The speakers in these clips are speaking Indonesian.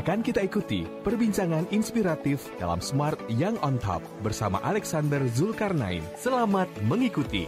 Akan kita ikuti perbincangan inspiratif dalam Smart Young on Top bersama Alexander Zulkarnain. Selamat mengikuti.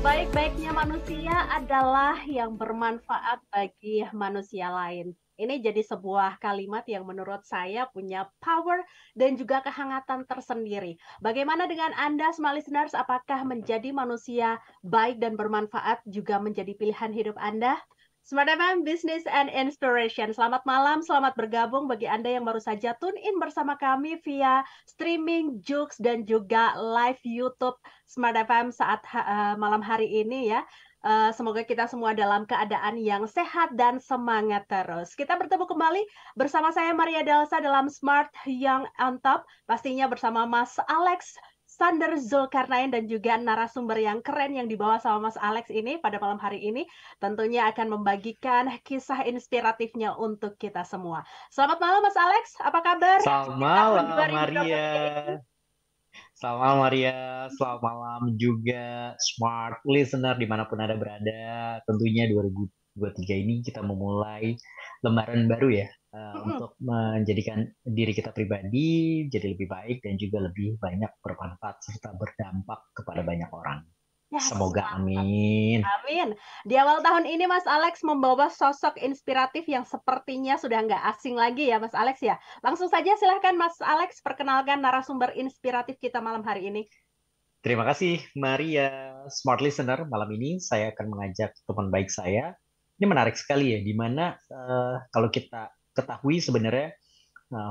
Baik-baiknya manusia adalah yang bermanfaat bagi manusia lain. Ini jadi sebuah kalimat yang menurut saya punya power dan juga kehangatan tersendiri. Bagaimana dengan Anda, smart listeners? Apakah menjadi manusia baik dan bermanfaat juga menjadi pilihan hidup Anda? Smart FM Business and Inspiration. Selamat malam, selamat bergabung bagi Anda yang baru saja tune in bersama kami via streaming, Joox, dan juga live YouTube Smart FM saat malam hari ini ya. Semoga kita semua dalam keadaan yang sehat dan semangat terus. Kita bertemu kembali bersama saya Maria Delsa dalam Smart Young on Top. Pastinya bersama Mas Alex Sander Zulkarnain dan juga narasumber yang keren yang dibawa sama Mas Alex ini pada malam hari ini tentunya akan membagikan kisah inspiratifnya untuk kita semua. Selamat malam Mas Alex, apa kabar? Selamat malam Maria. Selamat malam Maria, selamat malam juga smart listener dimanapun Anda berada. Tentunya 2023 ini kita memulai lembaran baru ya. Untuk menjadikan diri kita pribadi jadi lebih baik dan juga lebih banyak bermanfaat serta berdampak kepada banyak orang. Ya, semoga amin. Amin. Di awal tahun ini Mas Alex membawa sosok inspiratif yang sepertinya sudah nggak asing lagi ya Mas Alex ya. Langsung saja silahkan Mas Alex perkenalkan narasumber inspiratif kita malam hari ini. Terima kasih Maria. Smart listener, malam ini saya akan mengajak teman baik saya. Ini menarik sekali ya, dimana kalau kita ketahui sebenarnya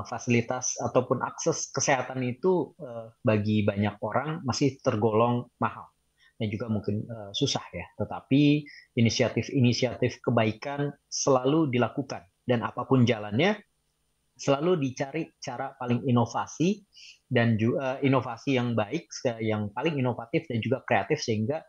fasilitas ataupun akses kesehatan itu bagi banyak orang masih tergolong mahal dan juga mungkin susah ya. Tetapi inisiatif kebaikan selalu dilakukan dan apapun jalannya selalu dicari cara paling inovasi dan juga inovasi yang baik, yang paling inovatif dan juga kreatif sehingga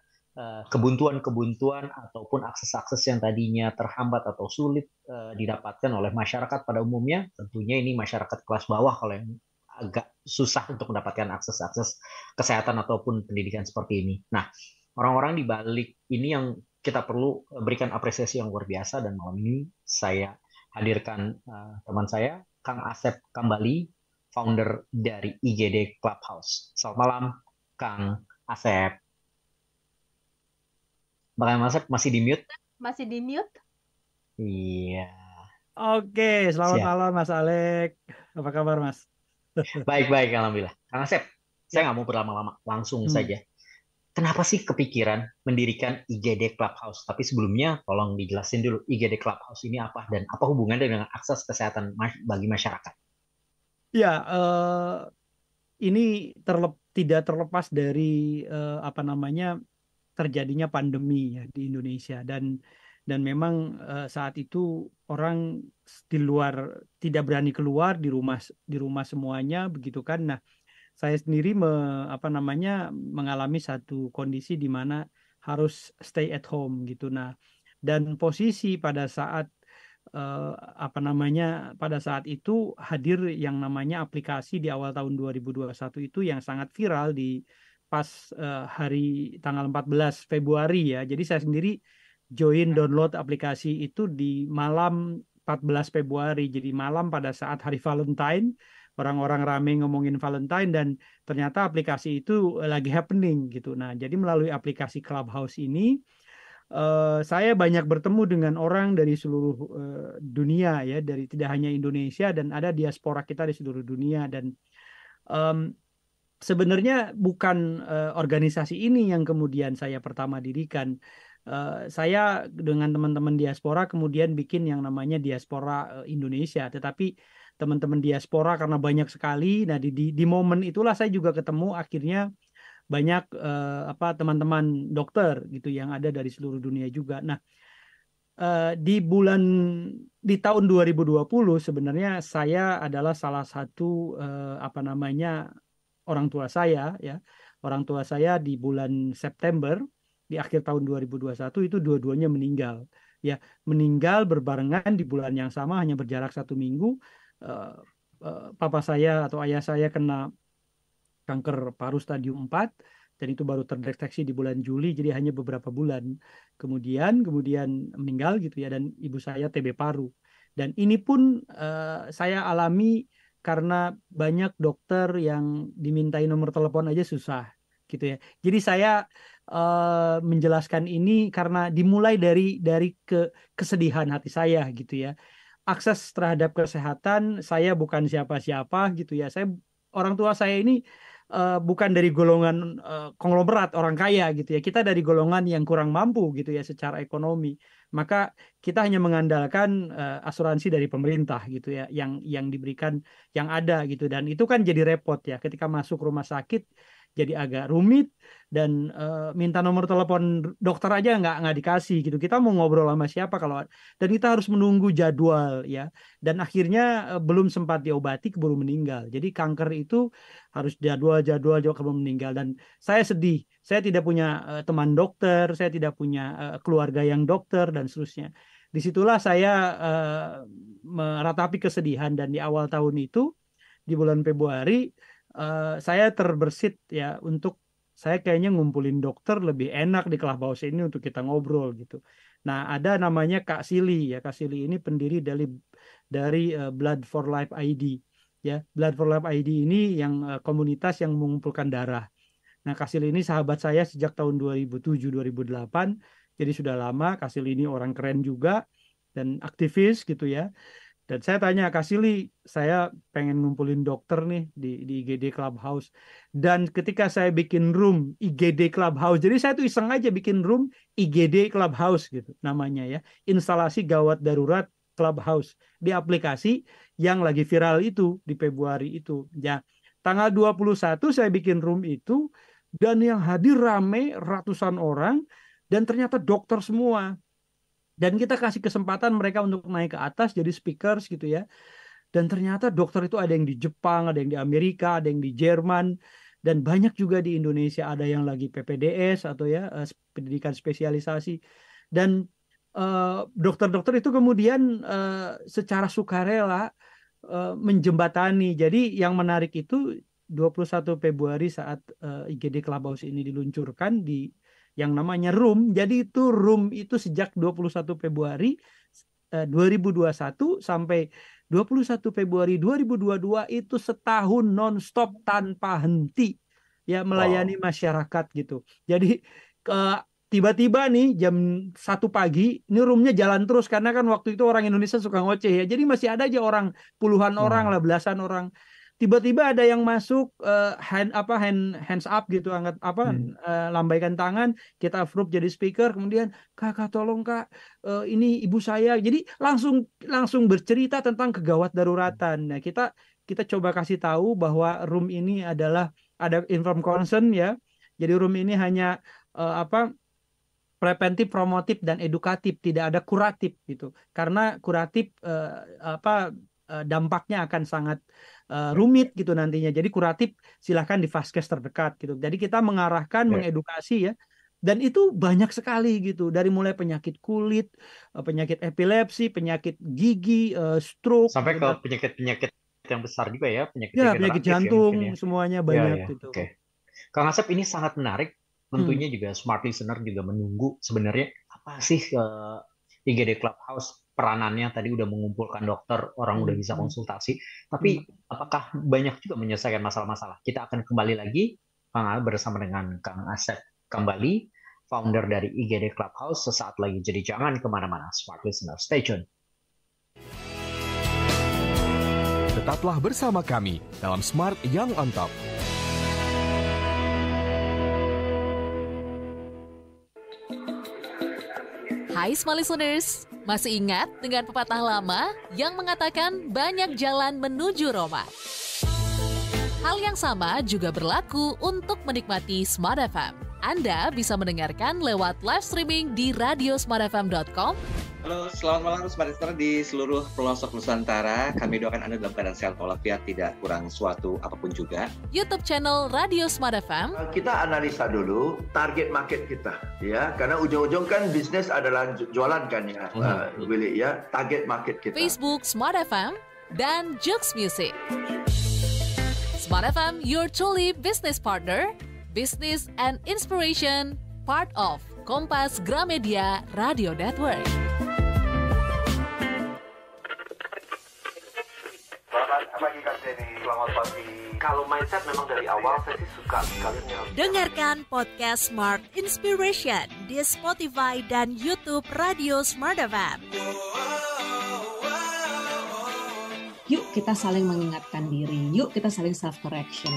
kebuntuan-kebuntuan ataupun akses-akses yang tadinya terhambat atau sulit didapatkan oleh masyarakat pada umumnya, tentunya ini masyarakat kelas bawah kalau yang agak susah untuk mendapatkan akses-akses kesehatan ataupun pendidikan seperti ini. Nah, orang-orang di balik ini yang kita perlu berikan apresiasi yang luar biasa dan malam ini saya hadirkan teman saya, Kang Asep Kambali, founder dari IGD Clubhouse. Selamat malam, Kang Asep. Bagaimana Mas, masih di mute? Masih di mute? Iya. Oke, selamat malam Mas Alek. Apa kabar Mas? Baik-baik, alhamdulillah. Kang Asep, saya nggak mau berlama-lama, langsung saja. Kenapa sih kepikiran mendirikan IGD Clubhouse? Tapi sebelumnya, tolong dijelasin dulu IGD Clubhouse ini apa dan apa hubungannya dengan akses kesehatan bagi masyarakat? Ya, ini tidak terlepas dari terjadinya pandemi ya di Indonesia dan memang saat itu orang di luar tidak berani keluar, di rumah semuanya begitu kan. Nah, saya sendiri mengalami satu kondisi di mana harus stay at home gitu. Nah, dan posisi pada saat pada saat itu hadir yang namanya aplikasi di awal tahun 2021 itu yang sangat viral di pas hari tanggal 14 Februari ya. Jadi saya sendiri join download aplikasi itu di malam 14 Februari. Jadi malam pada saat hari Valentine, orang-orang rame ngomongin Valentine dan ternyata aplikasi itu lagi happening gitu. Nah, jadi melalui aplikasi Clubhouse ini saya banyak bertemu dengan orang dari seluruh dunia ya, dari tidak hanya Indonesia dan ada diaspora kita di seluruh dunia dan sebenarnya bukan organisasi ini yang kemudian saya pertama dirikan. Saya dengan teman-teman diaspora kemudian bikin yang namanya Diaspora Indonesia. Tetapi teman-teman diaspora karena banyak sekali, nah di momen itulah saya juga ketemu akhirnya banyak teman-teman dokter gitu yang ada dari seluruh dunia juga. Nah, di tahun 2020 sebenarnya saya adalah salah satu orang tua saya ya. Orang tua saya di bulan September di akhir tahun 2021 itu dua-duanya meninggal. Ya, meninggal berbarengan di bulan yang sama hanya berjarak 1 minggu. Papa saya atau ayah saya kena kanker paru stadium 4 dan itu baru terdeteksi di bulan Juli, jadi hanya beberapa bulan kemudian meninggal gitu ya, dan ibu saya TB paru. Dan ini pun saya alami karena banyak dokter yang dimintai nomor telepon aja susah gitu ya. Jadi saya menjelaskan ini karena dimulai dari kesedihan hati saya gitu ya. Akses terhadap kesehatan, saya bukan siapa-siapa gitu ya. Orang tua saya ini bukan dari golongan konglomerat orang kaya gitu ya. Kita dari golongan yang kurang mampu gitu ya secara ekonomi. Maka kita hanya mengandalkan asuransi dari pemerintah gitu ya, yang diberikan yang ada gitu, dan itu kan jadi repot ya ketika masuk rumah sakit, jadi agak rumit, dan minta nomor telepon dokter aja nggak dikasih gitu. Kita mau ngobrol sama siapa dan kita harus menunggu jadwal ya, dan akhirnya belum sempat diobati keburu meninggal. Jadi kanker itu harus jadwal keburu meninggal, dan saya sedih. Saya tidak punya teman dokter, saya tidak punya keluarga yang dokter dan seterusnya. Disitulah saya meratapi kesedihan, dan di awal tahun itu di bulan Februari saya terbersit ya untuk saya kayaknya ngumpulin dokter lebih enak di Clubhouse ini untuk kita ngobrol gitu. Nah, ada namanya Kak Sili ya. Kak Sili ini pendiri dari Blood for Life ID ya. Blood for Life ID ini yang komunitas yang mengumpulkan darah. Nah, Kak Sili ini sahabat saya sejak tahun 2007-2008. Jadi sudah lama. Kak Sili ini orang keren juga dan aktivis gitu ya. Dan saya tanya, Kak Sili, saya pengen ngumpulin dokter nih di IGD Clubhouse. Dan ketika saya bikin room IGD Clubhouse, jadi saya tuh iseng aja bikin room IGD Clubhouse gitu namanya ya. Instalasi gawat darurat Clubhouse di aplikasi yang lagi viral itu di Februari itu. Ya, tanggal 21 saya bikin room itu, dan yang hadir rame ratusan orang, dan ternyata dokter semua. Dan kita kasih kesempatan mereka untuk naik ke atas jadi speakers gitu ya. Dan ternyata dokter itu ada yang di Jepang, ada yang di Amerika, ada yang di Jerman, dan banyak juga di Indonesia, ada yang lagi PPDS atau ya pendidikan spesialisasi. Dan dokter-dokter itu kemudian secara sukarela menjembatani. Jadi yang menarik itu 21 Februari saat IGD Clubhouse ini diluncurkan di yang namanya room. Jadi itu room itu sejak 21 Februari 2021 sampai 21 Februari 2022 itu setahun non-stop tanpa henti ya melayani masyarakat gitu. Jadi tiba-tiba nih jam 1 pagi ini roomnya jalan terus, karena kan waktu itu orang Indonesia suka ngoceh ya. Jadi masih ada aja orang, puluhan orang lah, belasan orang. Tiba-tiba ada yang masuk hands up gitu, angkat lambaikan tangan, kita approve jadi speaker, kemudian kakak tolong kak ini ibu saya, jadi langsung bercerita tentang kegawat daruratan. Nah, kita coba kasih tahu bahwa room ini adalah ada informed consent ya, jadi room ini hanya preventif, promotif, dan edukatif, tidak ada kuratif gitu, karena kuratif dampaknya akan sangat rumit gitu nantinya. Jadi kuratif silahkan di vaskes terdekat gitu. Jadi kita mengarahkan, mengedukasi ya. Dan itu banyak sekali gitu. Dari mulai penyakit kulit, penyakit epilepsi, penyakit gigi, stroke. Sampai ke penyakit-penyakit yang besar juga ya. Penyakit jantung, ya, semuanya banyak gitu. Okay. Kang Asep, ini sangat menarik. Tentunya juga smart listener juga menunggu sebenarnya apa sih IGD Clubhouse, peranannya tadi udah mengumpulkan dokter, orang udah bisa konsultasi, tapi apakah banyak juga menyelesaikan masalah-masalah? Kita akan kembali lagi bersama dengan Kang Asep kembali, founder dari IGD Clubhouse, sesaat lagi. Jadi jangan kemana-mana, smart listener, stay tune. Tetaplah bersama kami dalam Smart Young on Top. Hai Smart Listeners, masih ingat dengan pepatah lama yang mengatakan banyak jalan menuju Roma? Hal yang sama juga berlaku untuk menikmati Smart FM. Anda bisa mendengarkan lewat live streaming di radiosmartfm.com. Halo, selamat malam Smart Listener di seluruh pelosok Nusantara. Kami doakan Anda dalam keadaan sehat walafiat, tidak kurang suatu apapun juga. YouTube channel Radio Smart FM. Kita analisa dulu target market kita, ya, karena ujung-ujung kan bisnis adalah jualan kan ya, Willy ya, target market kita. Facebook Smart FM dan Jux Music. Smart FM, your truly business partner. Business and Inspiration, part of Kompas Gramedia Radio Network. Selamat pagi Kak Jenny, selamat pagi. Kalau mindset memang dari awal saya sih suka sekali. Dengarkan podcast Smart Inspiration di Spotify dan YouTube Radio Smart FM. Yuk kita saling mengingatkan diri, yuk kita saling self-correction.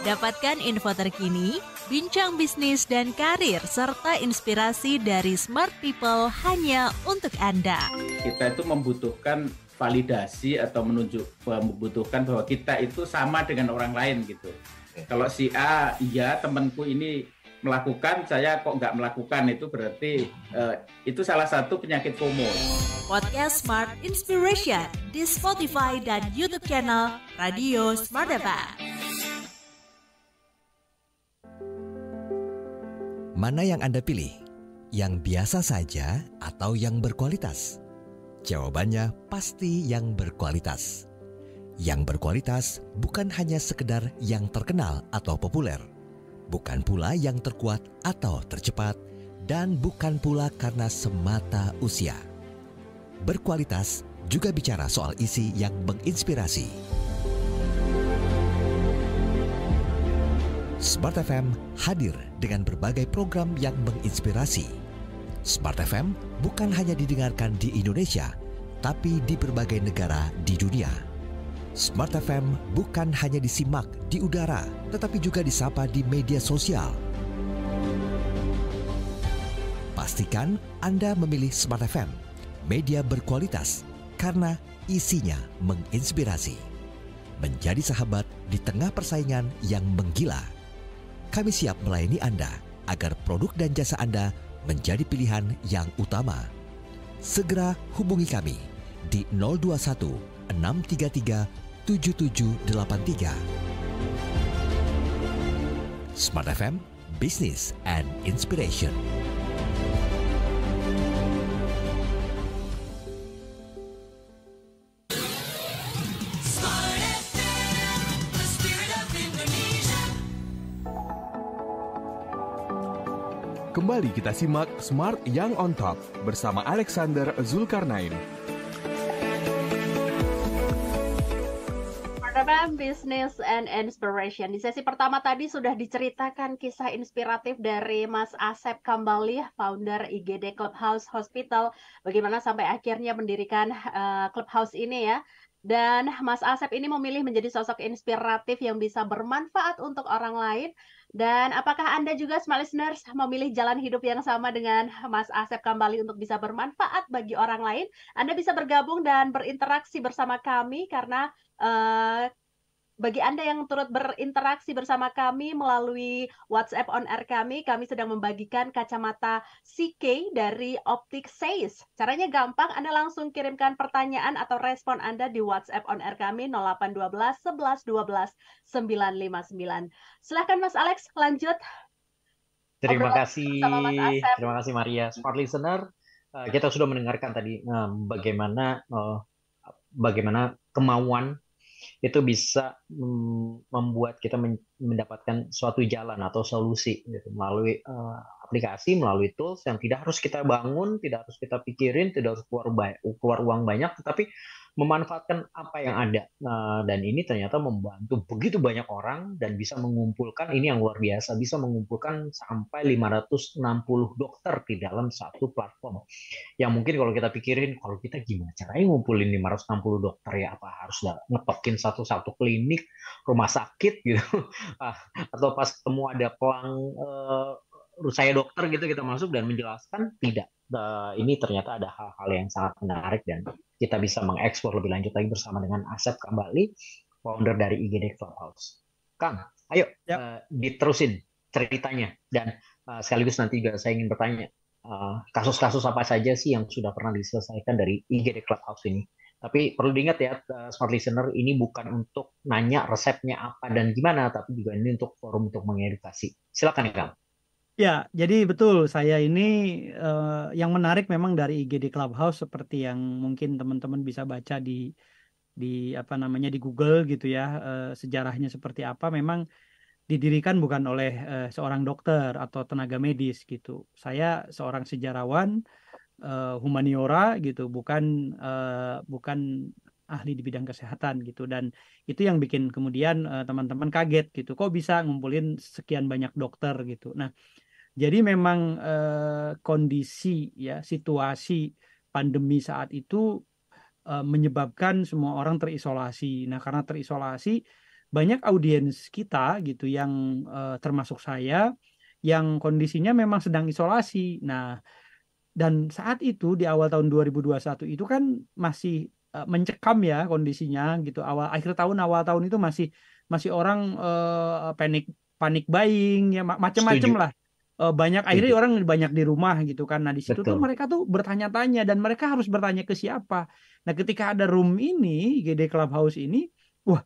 Dapatkan info terkini, bincang bisnis dan karir, serta inspirasi dari smart people hanya untuk Anda. Kita itu membutuhkan validasi atau membutuhkan bahwa kita itu sama dengan orang lain gitu. Kalau si A, iya temanku ini melakukan, saya kok nggak melakukan, itu berarti itu salah satu penyakit FOMO. Podcast Smart Inspiration di Spotify dan YouTube channel Radio Smart FM. Mana yang Anda pilih? Yang biasa saja atau yang berkualitas? Jawabannya pasti yang berkualitas. Yang berkualitas bukan hanya sekedar yang terkenal atau populer, bukan pula yang terkuat atau tercepat, dan bukan pula karena semata usia. Berkualitas juga bicara soal isi yang menginspirasi. Smart FM hadir dengan berbagai program yang menginspirasi. Smart FM bukan hanya didengarkan di Indonesia, tapi di berbagai negara di dunia. Smart FM bukan hanya disimak di udara, tetapi juga disapa di media sosial. Pastikan Anda memilih Smart FM, media berkualitas, karena isinya menginspirasi. Menjadi sahabat di tengah persaingan yang menggila. Kami siap melayani Anda agar produk dan jasa Anda menjadi pilihan yang utama. Segera hubungi kami di 021 633 7783. Smart FM, Business and Inspiration. Kembali kita simak Smart Young on Top bersama Alexander Zulkarnain. Business and Inspiration. Di sesi pertama tadi sudah diceritakan kisah inspiratif dari Mas Asep Kambali, founder IGD Clubhouse Hospital, bagaimana sampai akhirnya mendirikan Clubhouse ini ya. Dan Mas Asep ini memilih menjadi sosok inspiratif yang bisa bermanfaat untuk orang lain. Dan apakah Anda juga Smart Listeners memilih jalan hidup yang sama dengan Mas Asep Kambali untuk bisa bermanfaat bagi orang lain? Anda bisa bergabung dan berinteraksi bersama kami karena bagi Anda yang turut berinteraksi bersama kami melalui WhatsApp on air kami sedang membagikan kacamata CK dari Optic Says. Caranya gampang, Anda langsung kirimkan pertanyaan atau respon Anda di WhatsApp on air kami 0812 11 12 959. Silahkan Mas Alex, lanjut. Terima kasih Maria. Smart Listener, kita sudah mendengarkan tadi bagaimana kemauan itu bisa membuat kita mendapatkan suatu jalan atau solusi gitu, melalui aplikasi, melalui tools yang tidak harus kita bangun, tidak harus kita pikirin, tidak harus keluar uang banyak, tetapi memanfaatkan apa yang ada. Dan ini ternyata membantu begitu banyak orang dan bisa mengumpulkan, ini yang luar biasa, bisa mengumpulkan sampai 560 dokter di dalam satu platform. Yang mungkin kalau kita pikirin, kalau kita gimana caranya ngumpulin 560 dokter ya, apa harus ngetokin satu-satu klinik, rumah sakit gitu, atau pas ketemu ada pelang saya dokter gitu kita masuk dan menjelaskan, tidak. Ini ternyata ada hal-hal yang sangat menarik dan kita bisa mengeksplor lebih lanjut lagi bersama dengan Asep Kambali, founder dari IGD Clubhouse. Kang, ayo diterusin ceritanya dan sekaligus nanti juga saya ingin bertanya kasus-kasus apa saja sih yang sudah pernah diselesaikan dari IGD Clubhouse ini. Tapi perlu diingat ya, Smart Listener, ini bukan untuk nanya resepnya apa dan gimana, tapi juga ini untuk forum untuk mengedukasi. Silakan ya, Kang. Ya, jadi betul. Saya ini yang menarik memang dari IGD Clubhouse seperti yang mungkin teman-teman bisa baca di apa namanya di Google gitu ya, sejarahnya seperti apa. Memang didirikan bukan oleh seorang dokter atau tenaga medis gitu. Saya seorang sejarawan, humaniora gitu, bukan ahli di bidang kesehatan gitu. Dan itu yang bikin kemudian teman-teman kaget gitu, kok bisa ngumpulin sekian banyak dokter gitu. Nah, jadi memang kondisi ya, situasi pandemi saat itu menyebabkan semua orang terisolasi. Nah, karena terisolasi, banyak audiens kita gitu yang termasuk saya yang kondisinya memang sedang isolasi. Nah, dan saat itu di awal tahun 2021 itu kan masih mencekam ya kondisinya gitu. Akhir tahun, awal tahun itu masih orang panik buying ya, macam-macam lah. Banyak akhirnya orang banyak di rumah gitu kan. Nah, di situ tuh mereka tuh bertanya-tanya, dan mereka harus bertanya ke siapa. Nah, ketika ada room ini, GD Clubhouse ini, wah,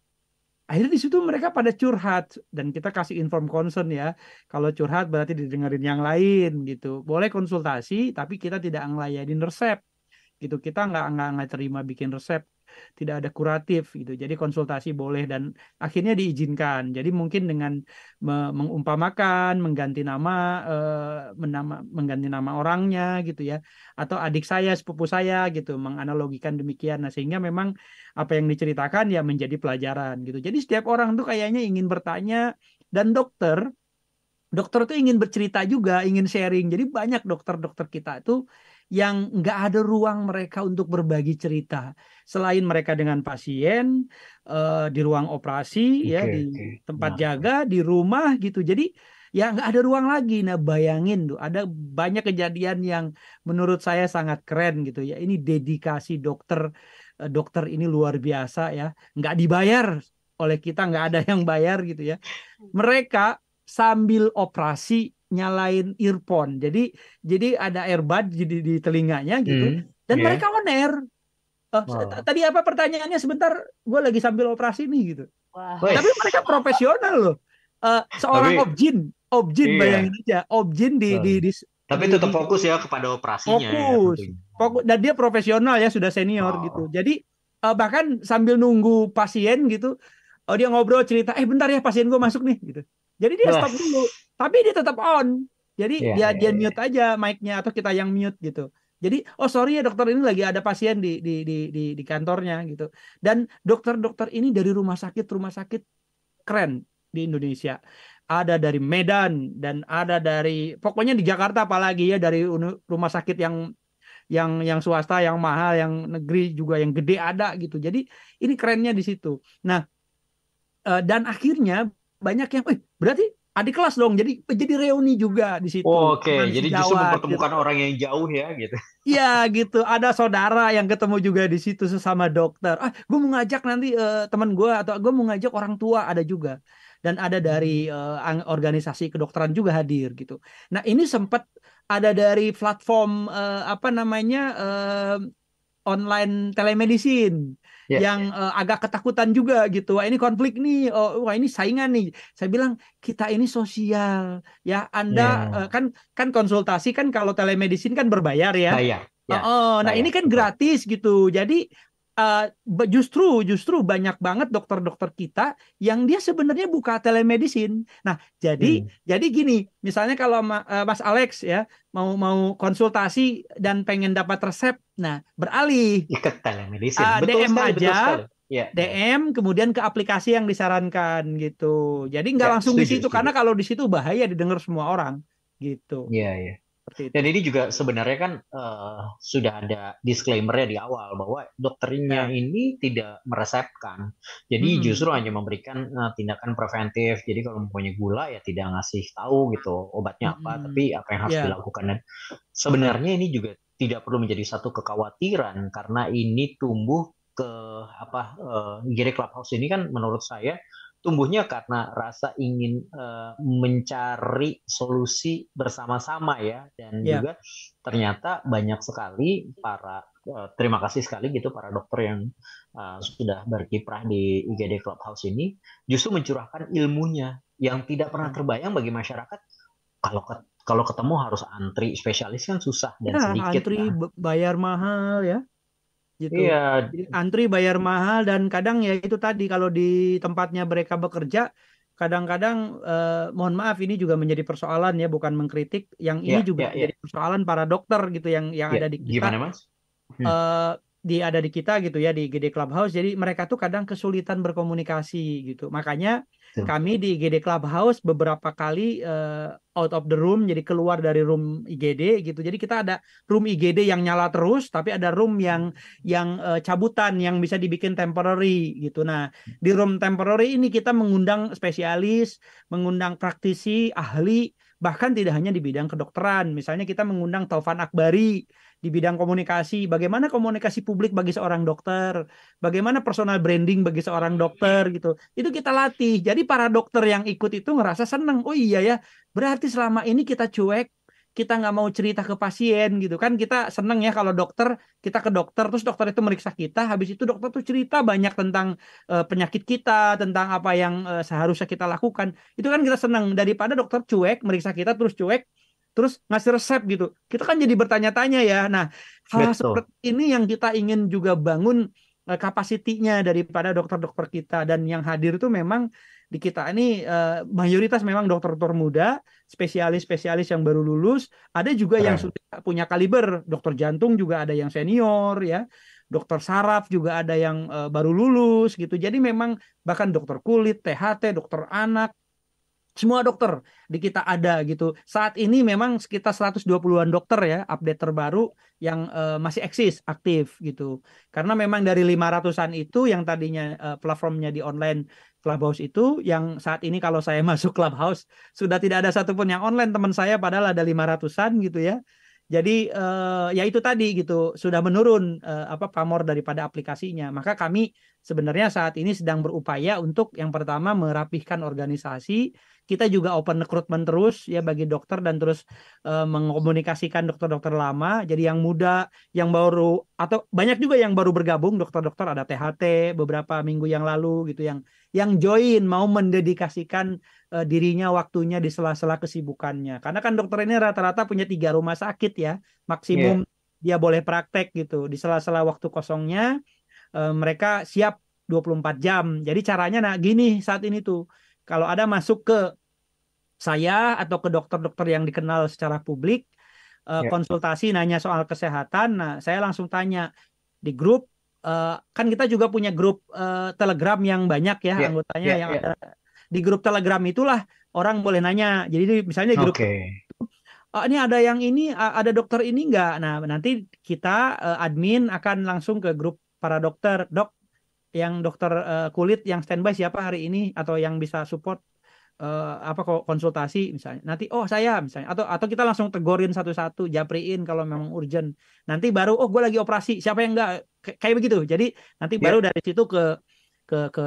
akhirnya di situ mereka pada curhat, dan kita kasih inform concern ya. Kalau curhat berarti didengerin yang lain gitu. Boleh konsultasi, tapi kita tidak ngelayanin resep gitu. Kita nggak terima bikin resep, tidak ada kuratif gitu. Jadi konsultasi boleh, dan akhirnya diizinkan. Jadi mungkin dengan mengumpamakan, mengganti nama orangnya gitu ya, atau adik saya, sepupu saya gitu, menganalogikan demikian. Nah, sehingga memang apa yang diceritakan ya menjadi pelajaran gitu. Jadi setiap orang tuh kayaknya ingin bertanya, dan dokter tuh ingin bercerita juga, ingin sharing. Jadi banyak dokter-dokter kita tuh yang nggak ada ruang mereka untuk berbagi cerita. Selain mereka dengan pasien, di ruang operasi, ya di tempat jaga, di rumah gitu. Jadi ya nggak ada ruang lagi. Nah, bayangin tuh, ada banyak kejadian yang menurut saya sangat keren gitu ya. Ini dedikasi dokter ini luar biasa ya. Nggak dibayar oleh kita, nggak ada yang bayar gitu ya. Mereka sambil operasi nyalain earphone, jadi ada earbud di telinganya gitu, dan mereka on air. Tadi apa pertanyaannya, sebentar, gue lagi sambil operasi nih gitu. Tapi mereka profesional loh. Seorang objin bayangin aja, objin tapi tetap fokus ya kepada operasinya. Fokus, dan dia profesional ya, sudah senior gitu. Jadi bahkan sambil nunggu pasien gitu, dia ngobrol cerita, bentar ya pasien gue masuk nih gitu. Jadi dia stop dulu, tapi dia tetap on. Jadi dia mute aja mic-nya, atau kita yang mute gitu. Jadi, sorry ya dokter, ini lagi ada pasien di kantornya gitu. Dan dokter-dokter ini dari rumah sakit keren di Indonesia. Ada dari Medan, dan ada dari, pokoknya di Jakarta apalagi ya, dari rumah sakit yang swasta, yang mahal, yang negeri juga, yang gede ada gitu. Jadi ini kerennya di situ. Nah, dan akhirnya banyak yang, berarti adik kelas dong, jadi reuni juga di situ. Jadi justru mempertemukan gitu. Orang yang jauh ya gitu. Iya gitu, ada saudara yang ketemu juga di situ, sesama dokter. Gue mau ngajak nanti teman gue, atau gue mau ngajak orang tua, ada juga. Dan ada dari organisasi kedokteran juga hadir gitu. Nah, ini sempat ada dari platform online telemedicine. Yang agak ketakutan juga gitu. Wah, ini konflik nih, wah ini saingan nih. Saya bilang, kita ini sosial ya. Anda kan konsultasi kan, kalau telemedicine kan berbayar ya. Nah, ini kan gratis gitu. Jadi justru banyak banget dokter-dokter kita yang dia sebenarnya buka telemedicine. Nah, jadi gini, misalnya kalau Mas Alex ya mau konsultasi dan pengen dapat resep, nah beralih ke telemedicine, DM aja, DM kemudian ke aplikasi yang disarankan gitu. Jadi nggak langsung di situ, karena kalau di situ bahaya didengar semua orang gitu. Iya. Dan ini juga sebenarnya kan sudah ada disclaimer-nya di awal bahwa dokternya ini tidak meresepkan. Jadi justru hanya memberikan tindakan preventif. Jadi kalau mempunyai gula ya tidak ngasih tahu gitu obatnya apa, tapi apa yang harus dilakukan. Dan sebenarnya ini juga tidak perlu menjadi satu kekhawatiran, karena ini tumbuh ke GD Clubhouse ini kan menurut saya tumbuhnya karena rasa ingin mencari solusi bersama-sama ya, dan juga ternyata banyak sekali terima kasih sekali gitu para dokter yang sudah berkiprah di IGD Clubhouse ini justru mencurahkan ilmunya yang tidak pernah terbayang bagi masyarakat. Kalau ketemu harus antri spesialis kan susah dan sedikit. Antri bayar mahal ya. Gitu. Jadi antri bayar mahal, dan kadang ya itu tadi, kalau di tempatnya mereka bekerja kadang-kadang mohon maaf ini juga menjadi persoalan ya, bukan mengkritik. Yang ini juga menjadi persoalan para dokter gitu yang ada di kita. Gimana Mas? Ada di kita gitu ya, di IGD Clubhouse. Jadi mereka tuh kadang kesulitan berkomunikasi gitu. Makanya kami di IGD Clubhouse beberapa kali out of the room, jadi keluar dari room IGD gitu. Jadi kita ada room IGD yang nyala terus, tapi ada room yang cabutan yang bisa dibikin temporary gitu. Nah, di room temporary ini kita mengundang spesialis, mengundang praktisi, ahli, bahkan tidak hanya di bidang kedokteran. Misalnya kita mengundang Taufan Akbari di bidang komunikasi, bagaimana komunikasi publik bagi seorang dokter, bagaimana personal branding bagi seorang dokter gitu. Itu kita latih. Jadi para dokter yang ikut itu ngerasa seneng. Oh iya ya, berarti selama ini kita cuek, kita nggak mau cerita ke pasien gitu kan. Kita seneng ya kalau dokter, kita ke dokter, terus dokter itu meriksa kita, habis itu dokter tuh cerita banyak tentang penyakit kita, tentang apa yang seharusnya kita lakukan. Itu kan kita seneng, daripada dokter cuek, meriksa kita terus cuek, terus ngasih resep gitu. Kita kan jadi bertanya-tanya ya. Nah, hal seperti ini yang kita ingin juga bangun kapasitinya daripada dokter-dokter kita. Dan yang hadir itu memang di kita ini mayoritas memang dokter-dokter muda, spesialis-spesialis yang baru lulus. Ada juga yang sudah punya kaliber. Dokter jantung juga ada yang senior ya. Dokter saraf juga ada yang baru lulus gitu. Jadi memang bahkan dokter kulit, THT, dokter anak, semua dokter di kita ada gitu. Saat ini memang sekitar 120-an dokter ya, update terbaru yang masih eksis, aktif gitu. Karena memang dari 500-an itu yang tadinya platformnya di online Clubhouse itu, yang saat ini kalau saya masuk Clubhouse sudah tidak ada satupun yang online, teman saya padahal ada 500-an gitu ya. Jadi ya itu tadi gitu, sudah menurun pamor daripada aplikasinya. Maka kami sebenarnya saat ini sedang berupaya untuk yang pertama merapihkan organisasi. Kita juga open recruitment terus ya bagi dokter, dan terus mengkomunikasikan dokter-dokter lama. Jadi yang muda, yang baru, atau banyak juga yang baru bergabung dokter-dokter, ada THT beberapa minggu yang lalu gitu, yang join, mau mendedikasikan dirinya, waktunya di sela-sela kesibukannya. Karena kan dokter ini rata-rata punya 3 rumah sakit ya, maksimum dia boleh praktek gitu. Di sela-sela waktu kosongnya mereka siap 24 jam. Jadi caranya gini saat ini tuh, kalau ada masuk ke saya atau ke dokter-dokter yang dikenal secara publik, konsultasi nanya soal kesehatan, nah saya langsung tanya di grup, kan kita juga punya grup Telegram yang banyak ya anggotanya, yang ada di grup Telegram itulah orang boleh nanya. Jadi misalnya di grup ini ada yang ini, ada dokter ini enggak? Nah, nanti kita admin akan langsung ke grup para dokter. Dok, yang dokter kulit yang standby siapa hari ini, atau yang bisa support konsultasi misalnya. Nanti saya misalnya, atau kita langsung tegorin satu-satu, japriin kalau memang urgent. Nanti baru gue lagi operasi, siapa yang enggak, kayak begitu. Jadi nanti baru dari situ ke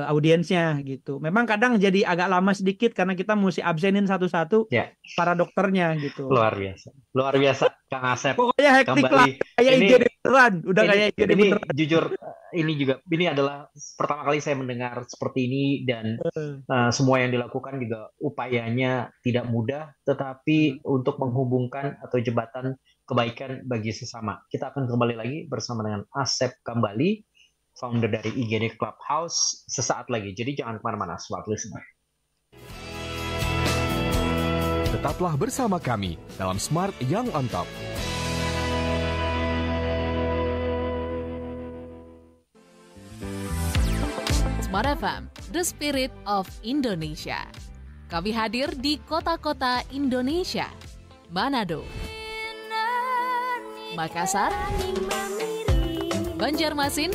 audiensnya gitu. Memang kadang jadi agak lama sedikit karena kita mesti absenin satu-satu para dokternya gitu. Luar biasa Kang Asep. Pokoknya hektik lah, kayak IGD beneran. Udah kayak IGD beneran. Jujur ini adalah pertama kali saya mendengar seperti ini, dan semua yang dilakukan juga upayanya tidak mudah, tetapi untuk menghubungkan atau jembatan kebaikan bagi sesama. Kita akan kembali lagi bersama dengan Asep Kambali, founder dari IGD Clubhouse, sesaat lagi. Jadi jangan kemana-mana, Smart Listener. Tetaplah bersama kami dalam Smart Young on Top. Smart FM, the spirit of Indonesia. Kami hadir di kota-kota Indonesia. Manado, Makassar, Banjarmasin,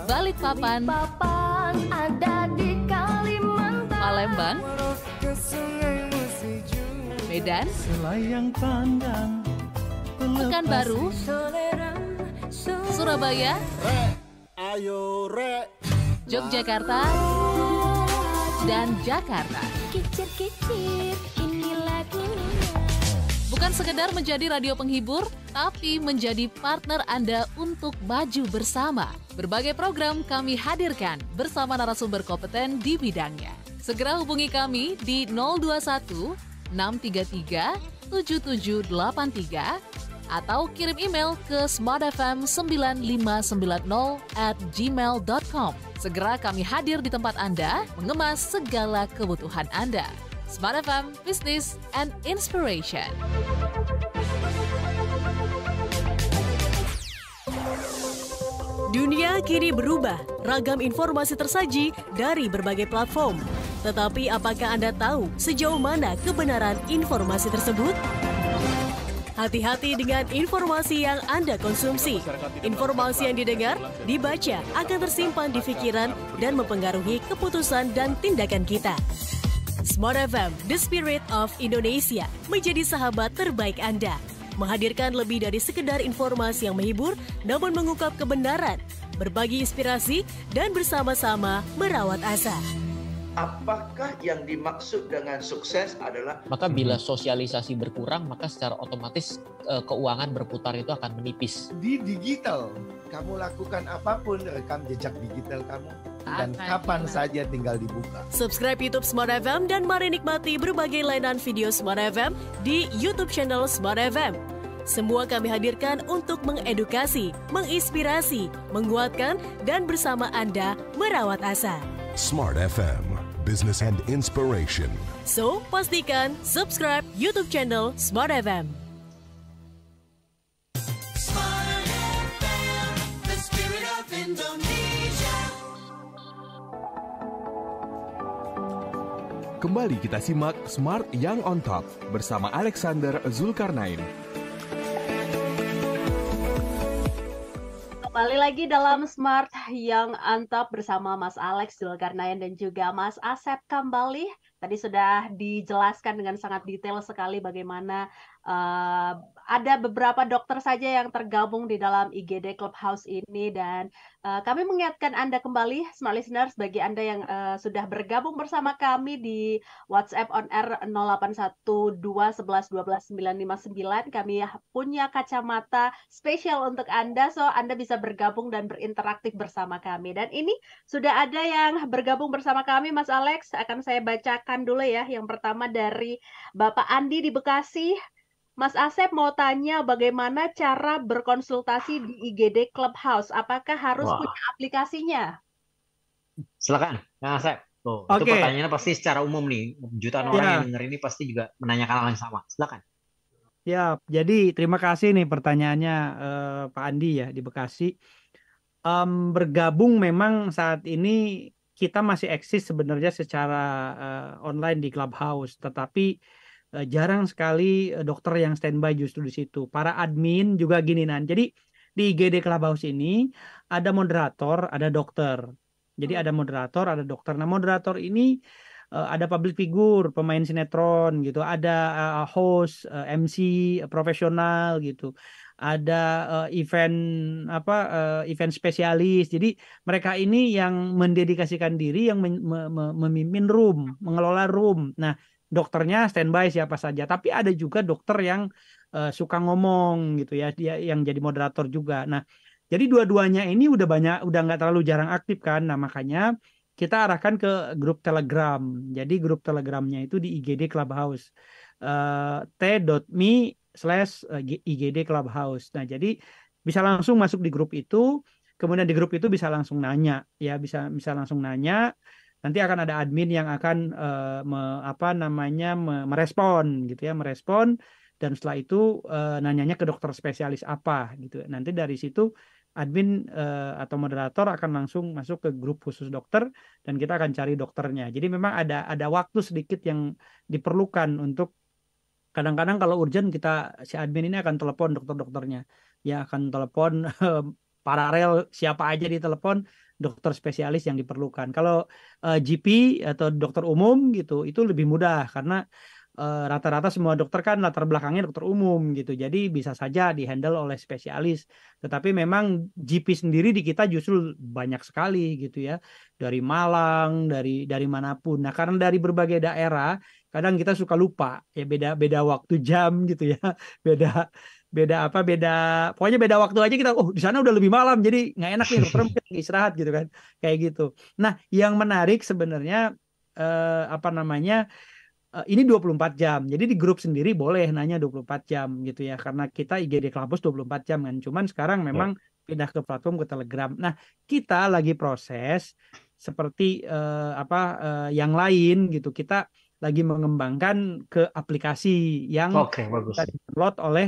Balikpapan, ada di Kalimantan, Palembang, Medan, Pekanbaru, Surabaya, Yogyakarta, dan Jakarta. Bukan sekedar menjadi radio penghibur, tapi menjadi partner Anda untuk maju bersama. Berbagai program kami hadirkan bersama narasumber kompeten di bidangnya. Segera hubungi kami di 021 633 7783 atau kirim email ke smartfm9590@gmail.com. Segera kami hadir di tempat Anda mengemas segala kebutuhan Anda. Smart FM, Business and Inspiration. Dunia kini berubah, ragam informasi tersaji dari berbagai platform. Tetapi apakah Anda tahu sejauh mana kebenaran informasi tersebut? Hati-hati dengan informasi yang Anda konsumsi. Informasi yang didengar, dibaca akan tersimpan di pikiran dan mempengaruhi keputusan dan tindakan kita. Smart FM, The Spirit of Indonesia, menjadi sahabat terbaik Anda. Menghadirkan lebih dari sekedar informasi yang menghibur, namun mengungkap kebenaran, berbagi inspirasi, dan bersama-sama merawat asa. Apakah yang dimaksud dengan sukses adalah? Maka bila sosialisasi berkurang, maka secara otomatis keuangan berputar itu akan menipis. Di digital, kamu lakukan apapun, rekam jejak digital kamu, dan kapan saja tinggal dibuka. Subscribe YouTube Smart FM dan mari nikmati berbagai layanan video Smart FM di YouTube channel Smart FM. Semua kami hadirkan untuk mengedukasi, menginspirasi, menguatkan, dan bersama Anda merawat asa. Smart FM, Business and Inspiration. So, pastikan subscribe YouTube channel Smart FM. Smart FM, the spirit of Indonesia. Kembali kita simak Smart Young on Top bersama Alexander Zulkarnain. Kembali lagi dalam Smart Young on Top bersama Mas Alex Zulkarnain dan juga Mas Asep Kambali. Tadi sudah dijelaskan dengan sangat detail sekali bagaimana ada beberapa dokter saja yang tergabung di dalam IGD Clubhouse ini, dan kami mengingatkan Anda kembali, Smart Listeners, bagi Anda yang sudah bergabung bersama kami di WhatsApp on air 0812111299, kami punya kacamata spesial untuk Anda, so Anda bisa bergabung dan berinteraktif bersama kami. Dan ini sudah ada yang bergabung bersama kami, Mas Alex, akan saya bacakan dulu ya. Yang pertama dari Bapak Andi di Bekasi. Mas Asep mau tanya bagaimana cara berkonsultasi di IGD Clubhouse? Apakah harus punya aplikasinya? Silakan, Kang Asep. Tuh, itu pertanyaannya pasti secara umum nih. Jutaan orang yang denger ini pasti juga menanyakan hal yang sama. Silakan. Ya, jadi terima kasih nih pertanyaannya Pak Andi ya di Bekasi. Bergabung memang saat ini kita masih eksis sebenarnya secara online di Clubhouse, tetapi jarang sekali dokter yang standby justru di situ. Para admin juga gini Nan. Jadi di IGD Clubhouse ini ada moderator, ada dokter. Jadi ada moderator, ada dokter. Nah, moderator ini ada public figure, pemain sinetron gitu, ada host, MC profesional gitu. Ada event event spesialis. Jadi mereka ini yang mendedikasikan diri yang memimpin room, mengelola room. Nah, dokternya standby siapa saja, tapi ada juga dokter yang suka ngomong gitu ya, dia yang jadi moderator juga. Nah, jadi dua-duanya ini udah nggak terlalu jarang aktif kan. Nah, makanya kita arahkan ke grup Telegram. Jadi grup Telegramnya itu di IGD Clubhouse, t.me/IGD Clubhouse. Nah, jadi bisa langsung masuk di grup itu, kemudian di grup itu bisa langsung nanya, ya bisa langsung nanya. Nanti akan ada admin yang akan merespon gitu ya, merespon, dan setelah itu nanyanya ke dokter spesialis apa gitu. Nanti dari situ admin atau moderator akan langsung masuk ke grup khusus dokter dan kita akan cari dokternya. Jadi memang ada waktu sedikit yang diperlukan untuk, kadang-kadang kalau urgent si admin ini akan telepon dokter-dokternya, ya akan telepon paralel siapa aja di telepon dokter spesialis yang diperlukan. Kalau GP atau dokter umum gitu itu lebih mudah karena rata-rata semua dokter kan latar belakangnya dokter umum gitu. Jadi bisa saja dihandle oleh spesialis. Tetapi memang GP sendiri di kita justru banyak sekali gitu ya. Dari Malang, dari manapun. Nah, karena dari berbagai daerah kadang kita suka lupa ya, beda waktu jam gitu ya. Pokoknya beda waktu aja kita, di sana udah lebih malam jadi nggak enak nih, dokter mungkin istirahat gitu kan, kayak gitu. Nah, yang menarik sebenarnya ini 24 jam. Jadi di grup sendiri boleh nanya 24 jam gitu ya. Karena kita IGD Clubhouse 24 jam kan. Cuman sekarang memang pindah ke platform ke Telegram. Nah, kita lagi proses seperti yang lain gitu. Kita lagi mengembangkan ke aplikasi yang bagus. bisa di-download oleh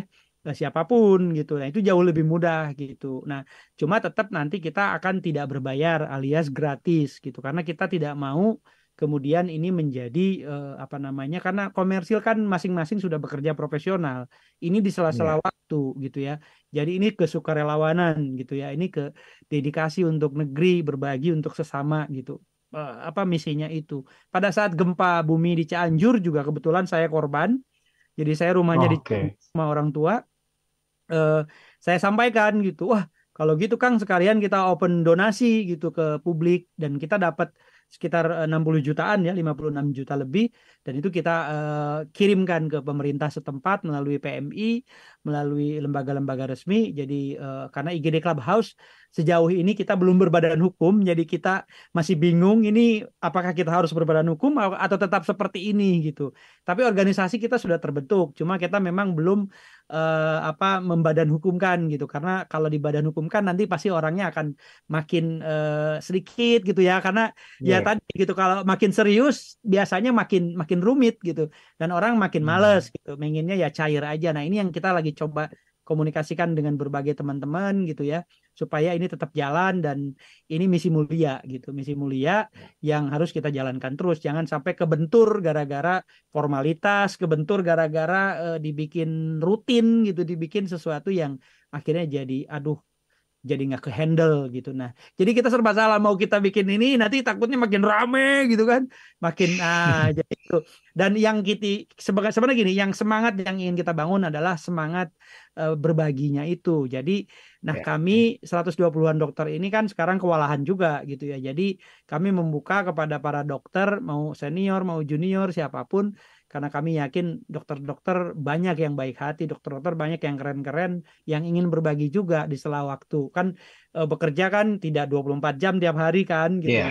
siapapun gitu. Nah, itu jauh lebih mudah gitu. Nah, cuma tetap nanti kita akan tidak berbayar alias gratis gitu. Karena kita tidak mau kemudian ini menjadi karena komersil kan masing-masing sudah bekerja profesional. Ini di sela-sela waktu gitu ya. Jadi ini kesukarelawanan gitu ya. Ini ke dedikasi untuk negeri, berbagi untuk sesama gitu. Misinya itu. Pada saat gempa bumi di Cianjur juga kebetulan saya korban. Jadi saya rumahnya di sama orang tua. Saya sampaikan gitu. Wah, kalau gitu Kang sekalian kita open donasi gitu ke publik dan kita dapat sekitar 60 jutaan ya, 56 juta lebih, dan itu kita kirimkan ke pemerintah setempat melalui PMI, melalui lembaga-lembaga resmi. Jadi karena IGD Clubhouse sejauh ini kita belum berbadan hukum, jadi kita masih bingung ini apakah kita harus berbadan hukum atau tetap seperti ini gitu. Tapi organisasi kita sudah terbentuk, cuma kita memang belum membadan hukumkan gitu, karena kalau di badan hukumkan nanti pasti orangnya akan makin sedikit gitu ya, karena ya tadi gitu, kalau makin serius biasanya makin rumit gitu, dan orang makin males gitu, menginginnya ya cair aja. Nah, ini yang kita lagi coba komunikasikan dengan berbagai teman-teman gitu ya, supaya ini tetap jalan, dan ini misi mulia gitu, misi mulia yang harus kita jalankan terus. Jangan sampai kebentur gara-gara formalitas, kebentur gara-gara dibikin rutin gitu, dibikin sesuatu yang akhirnya jadi jadi nggak ke-handle gitu. Nah, jadi kita serba salah, mau kita bikin ini nanti takutnya makin rame gitu kan, makin jadi itu. Dan yang sebenarnya gini, yang semangat yang ingin kita bangun adalah semangat berbaginya itu. Jadi kami 120-an dokter ini kan sekarang kewalahan juga gitu ya. Jadi kami membuka kepada para dokter, mau senior mau junior siapapun, karena kami yakin dokter-dokter banyak yang baik hati, dokter-dokter banyak yang keren-keren, yang ingin berbagi juga di sela waktu. Kan bekerja kan tidak 24 jam tiap hari kan gitu.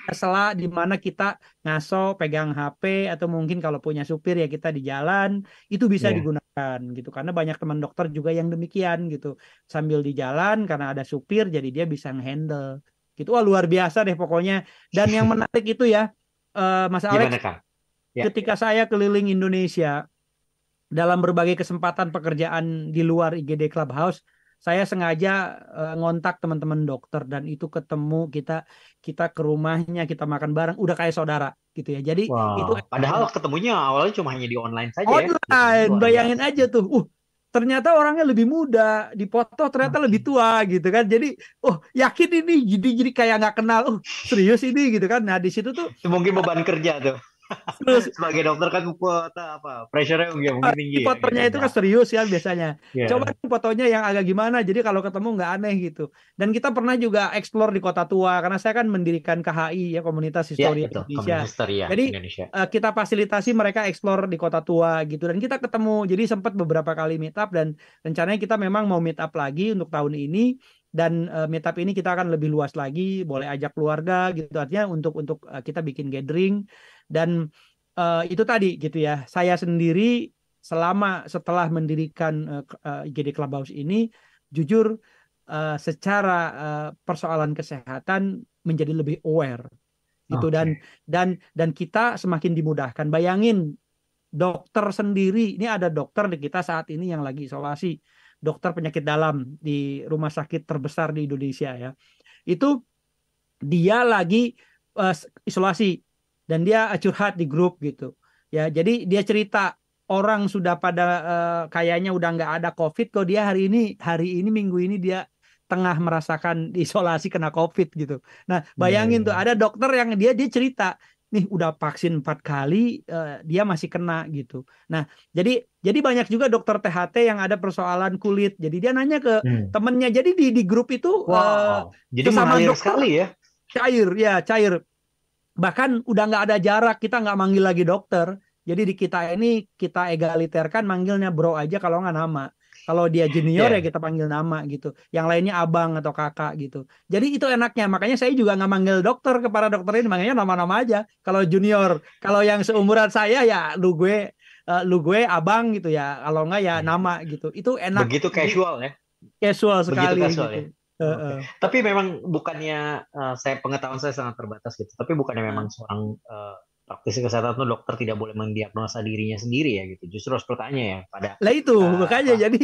Sela di mana kita ngaso, pegang HP, atau mungkin kalau punya supir ya kita di jalan, itu bisa digunakan gitu. Karena banyak teman dokter juga yang demikian gitu. Sambil di jalan karena ada supir, jadi dia bisa nge-handle gitu. Wah, luar biasa deh pokoknya. Dan yang menarik itu ya, Mas Alex, ketika saya keliling Indonesia dalam berbagai kesempatan pekerjaan di luar IGD Clubhouse, saya sengaja ngontak teman-teman dokter, dan itu ketemu, kita ke rumahnya, kita makan bareng, udah kayak saudara gitu ya. Jadi itu padahal ketemunya awalnya cuma hanya di online saja online, ya. Bayangin aja tuh. Ternyata orangnya lebih muda, dipoto ternyata lebih tua gitu kan. Jadi, yakin ini jadi kayak nggak kenal. Serius ini gitu kan. Nah, di situ tuh mungkin beban kerja tuh. Sebagai dokter kan pressure-nya mungkin tinggi. Fotonya itu kan serius ya biasanya. Coba fotonya yang agak gimana, jadi kalau ketemu nggak aneh gitu. Dan kita pernah juga explore di Kota Tua, karena saya kan mendirikan KHI ya, Komunitas Histori Indonesia. Jadi kita fasilitasi mereka explore di Kota Tua gitu, dan kita ketemu. Jadi sempat beberapa kali meet up, dan rencananya kita memang mau meet up lagi untuk tahun ini. Dan meet up ini kita akan lebih luas lagi, boleh ajak keluarga gitu, artinya untuk kita bikin gathering. Dan itu tadi gitu ya, saya sendiri setelah mendirikan IGD Clubhouse ini, jujur secara persoalan kesehatan menjadi lebih aware gitu. Dan kita semakin dimudahkan. Bayangin dokter sendiri, ini ada dokter di kita saat ini yang lagi isolasi, dokter penyakit dalam di rumah sakit terbesar di Indonesia ya, itu dia lagi isolasi, dan dia curhat di grup gitu ya. Jadi dia cerita, orang sudah pada kayaknya udah nggak ada COVID, kok dia hari ini minggu ini dia tengah merasakan isolasi kena COVID gitu. Nah, bayangin tuh, ada dokter yang dia cerita nih udah vaksin 4 kali, dia masih kena gitu. Nah, jadi banyak juga dokter THT yang ada persoalan kulit, jadi dia nanya ke temennya. Jadi di grup itu jadi mengalir sekali ya, cair. Bahkan udah nggak ada jarak, kita nggak manggil lagi dokter. Jadi di kita ini kita egaliterkan, manggilnya bro aja kalau nggak nama. Kalau dia junior Iya. ya kita panggil nama gitu. Yang lainnya abang atau kakak gitu. Jadi itu enaknya. Makanya saya juga nggak manggil dokter ke para dokter ini. Makanya nama-nama aja. Kalau junior, kalau yang seumuran saya ya lu gue abang gitu ya. Kalau enggak ya nama gitu. Itu enak. Begitu casual ya. Casual sekali casual gitu. ya. Tapi memang bukannya pengetahuan saya sangat terbatas gitu. Tapi bukannya memang seorang praktisi kesehatan itu dokter tidak boleh mendiagnosa dirinya sendiri ya gitu. Justru harus bertanya ya pada. Lah itu makanya jadi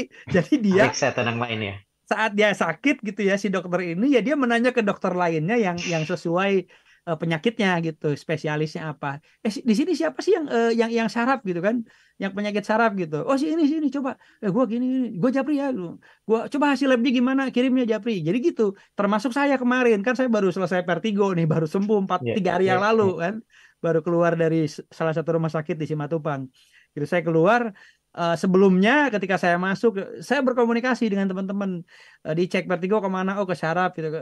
dia kesehatan yang lain ya. Saat dia sakit gitu ya si dokter ini ya dia menanya ke dokter lainnya yang sesuai penyakitnya gitu, spesialisnya apa. Di sini siapa sih yang saraf gitu kan? Yang penyakit saraf gitu. Oh sini coba. Gua gini, gua Japri ya. Gua coba hasil labnya gimana? Kirimnya Japri. Jadi gitu. Termasuk saya kemarin kan saya baru selesai vertigo nih, baru sembuh 3 hari yang lalu kan. Baru keluar dari salah satu rumah sakit di Simatupang. Jadi saya keluar, sebelumnya ketika saya masuk, saya berkomunikasi dengan teman-teman, dicek vertigo kemana, ke saraf gitu.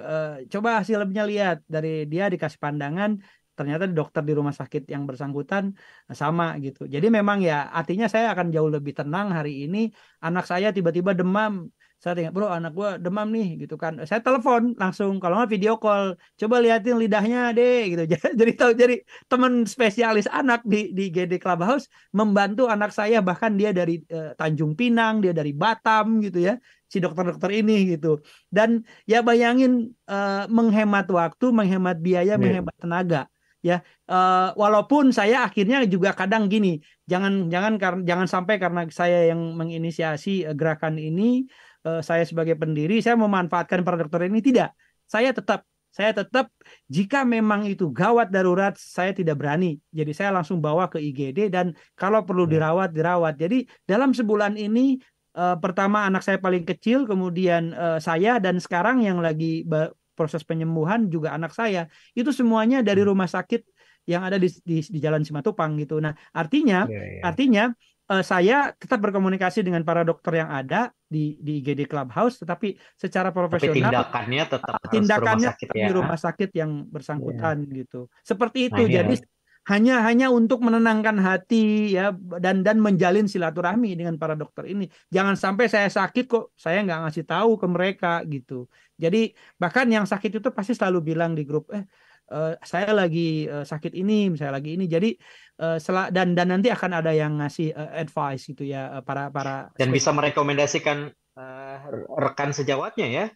Coba hasil labnya lihat, dari dia dikasih pandangan, ternyata dokter di rumah sakit yang bersangkutan sama gitu. Jadi memang ya artinya saya akan jauh lebih tenang hari ini. Anak saya tiba-tiba demam. Saya tanya, bro anak gua demam nih gitu kan. Saya telepon langsung, kalau nggak video call, coba liatin lidahnya deh gitu. Jadi teman spesialis anak di GD Clubhouse membantu anak saya, bahkan dia dari Tanjung Pinang, dia dari Batam gitu ya, si dokter-dokter ini gitu. Dan ya bayangin menghemat waktu, menghemat biaya, menghemat tenaga. Ya, walaupun saya akhirnya juga kadang gini, jangan sampai karena saya yang menginisiasi gerakan ini, saya sebagai pendiri, saya memanfaatkan para dokter ini. Tidak, saya tetap jika memang itu gawat darurat, saya tidak berani. Jadi saya langsung bawa ke IGD dan kalau perlu dirawat. Jadi dalam sebulan ini, pertama anak saya paling kecil, kemudian saya, dan sekarang yang lagi proses penyembuhan juga anak saya, itu semuanya dari rumah sakit yang ada di Jalan Simatupang gitu. Nah, artinya saya tetap berkomunikasi dengan para dokter yang ada di IGD Clubhouse, tetapi secara profesional. Tapi tindakannya tetap di rumah sakit yang bersangkutan gitu. Seperti itu. Jadi hanya untuk menenangkan hati ya, dan menjalin silaturahmi dengan para dokter ini. Jangan sampai saya sakit kok saya nggak ngasih tahu ke mereka gitu. Jadi bahkan yang sakit itu pasti selalu bilang di grup, saya lagi sakit ini, misalnya lagi ini. Jadi dan nanti akan ada yang ngasih advice gitu ya, para dan bisa merekomendasikan rekan sejawatnya ya.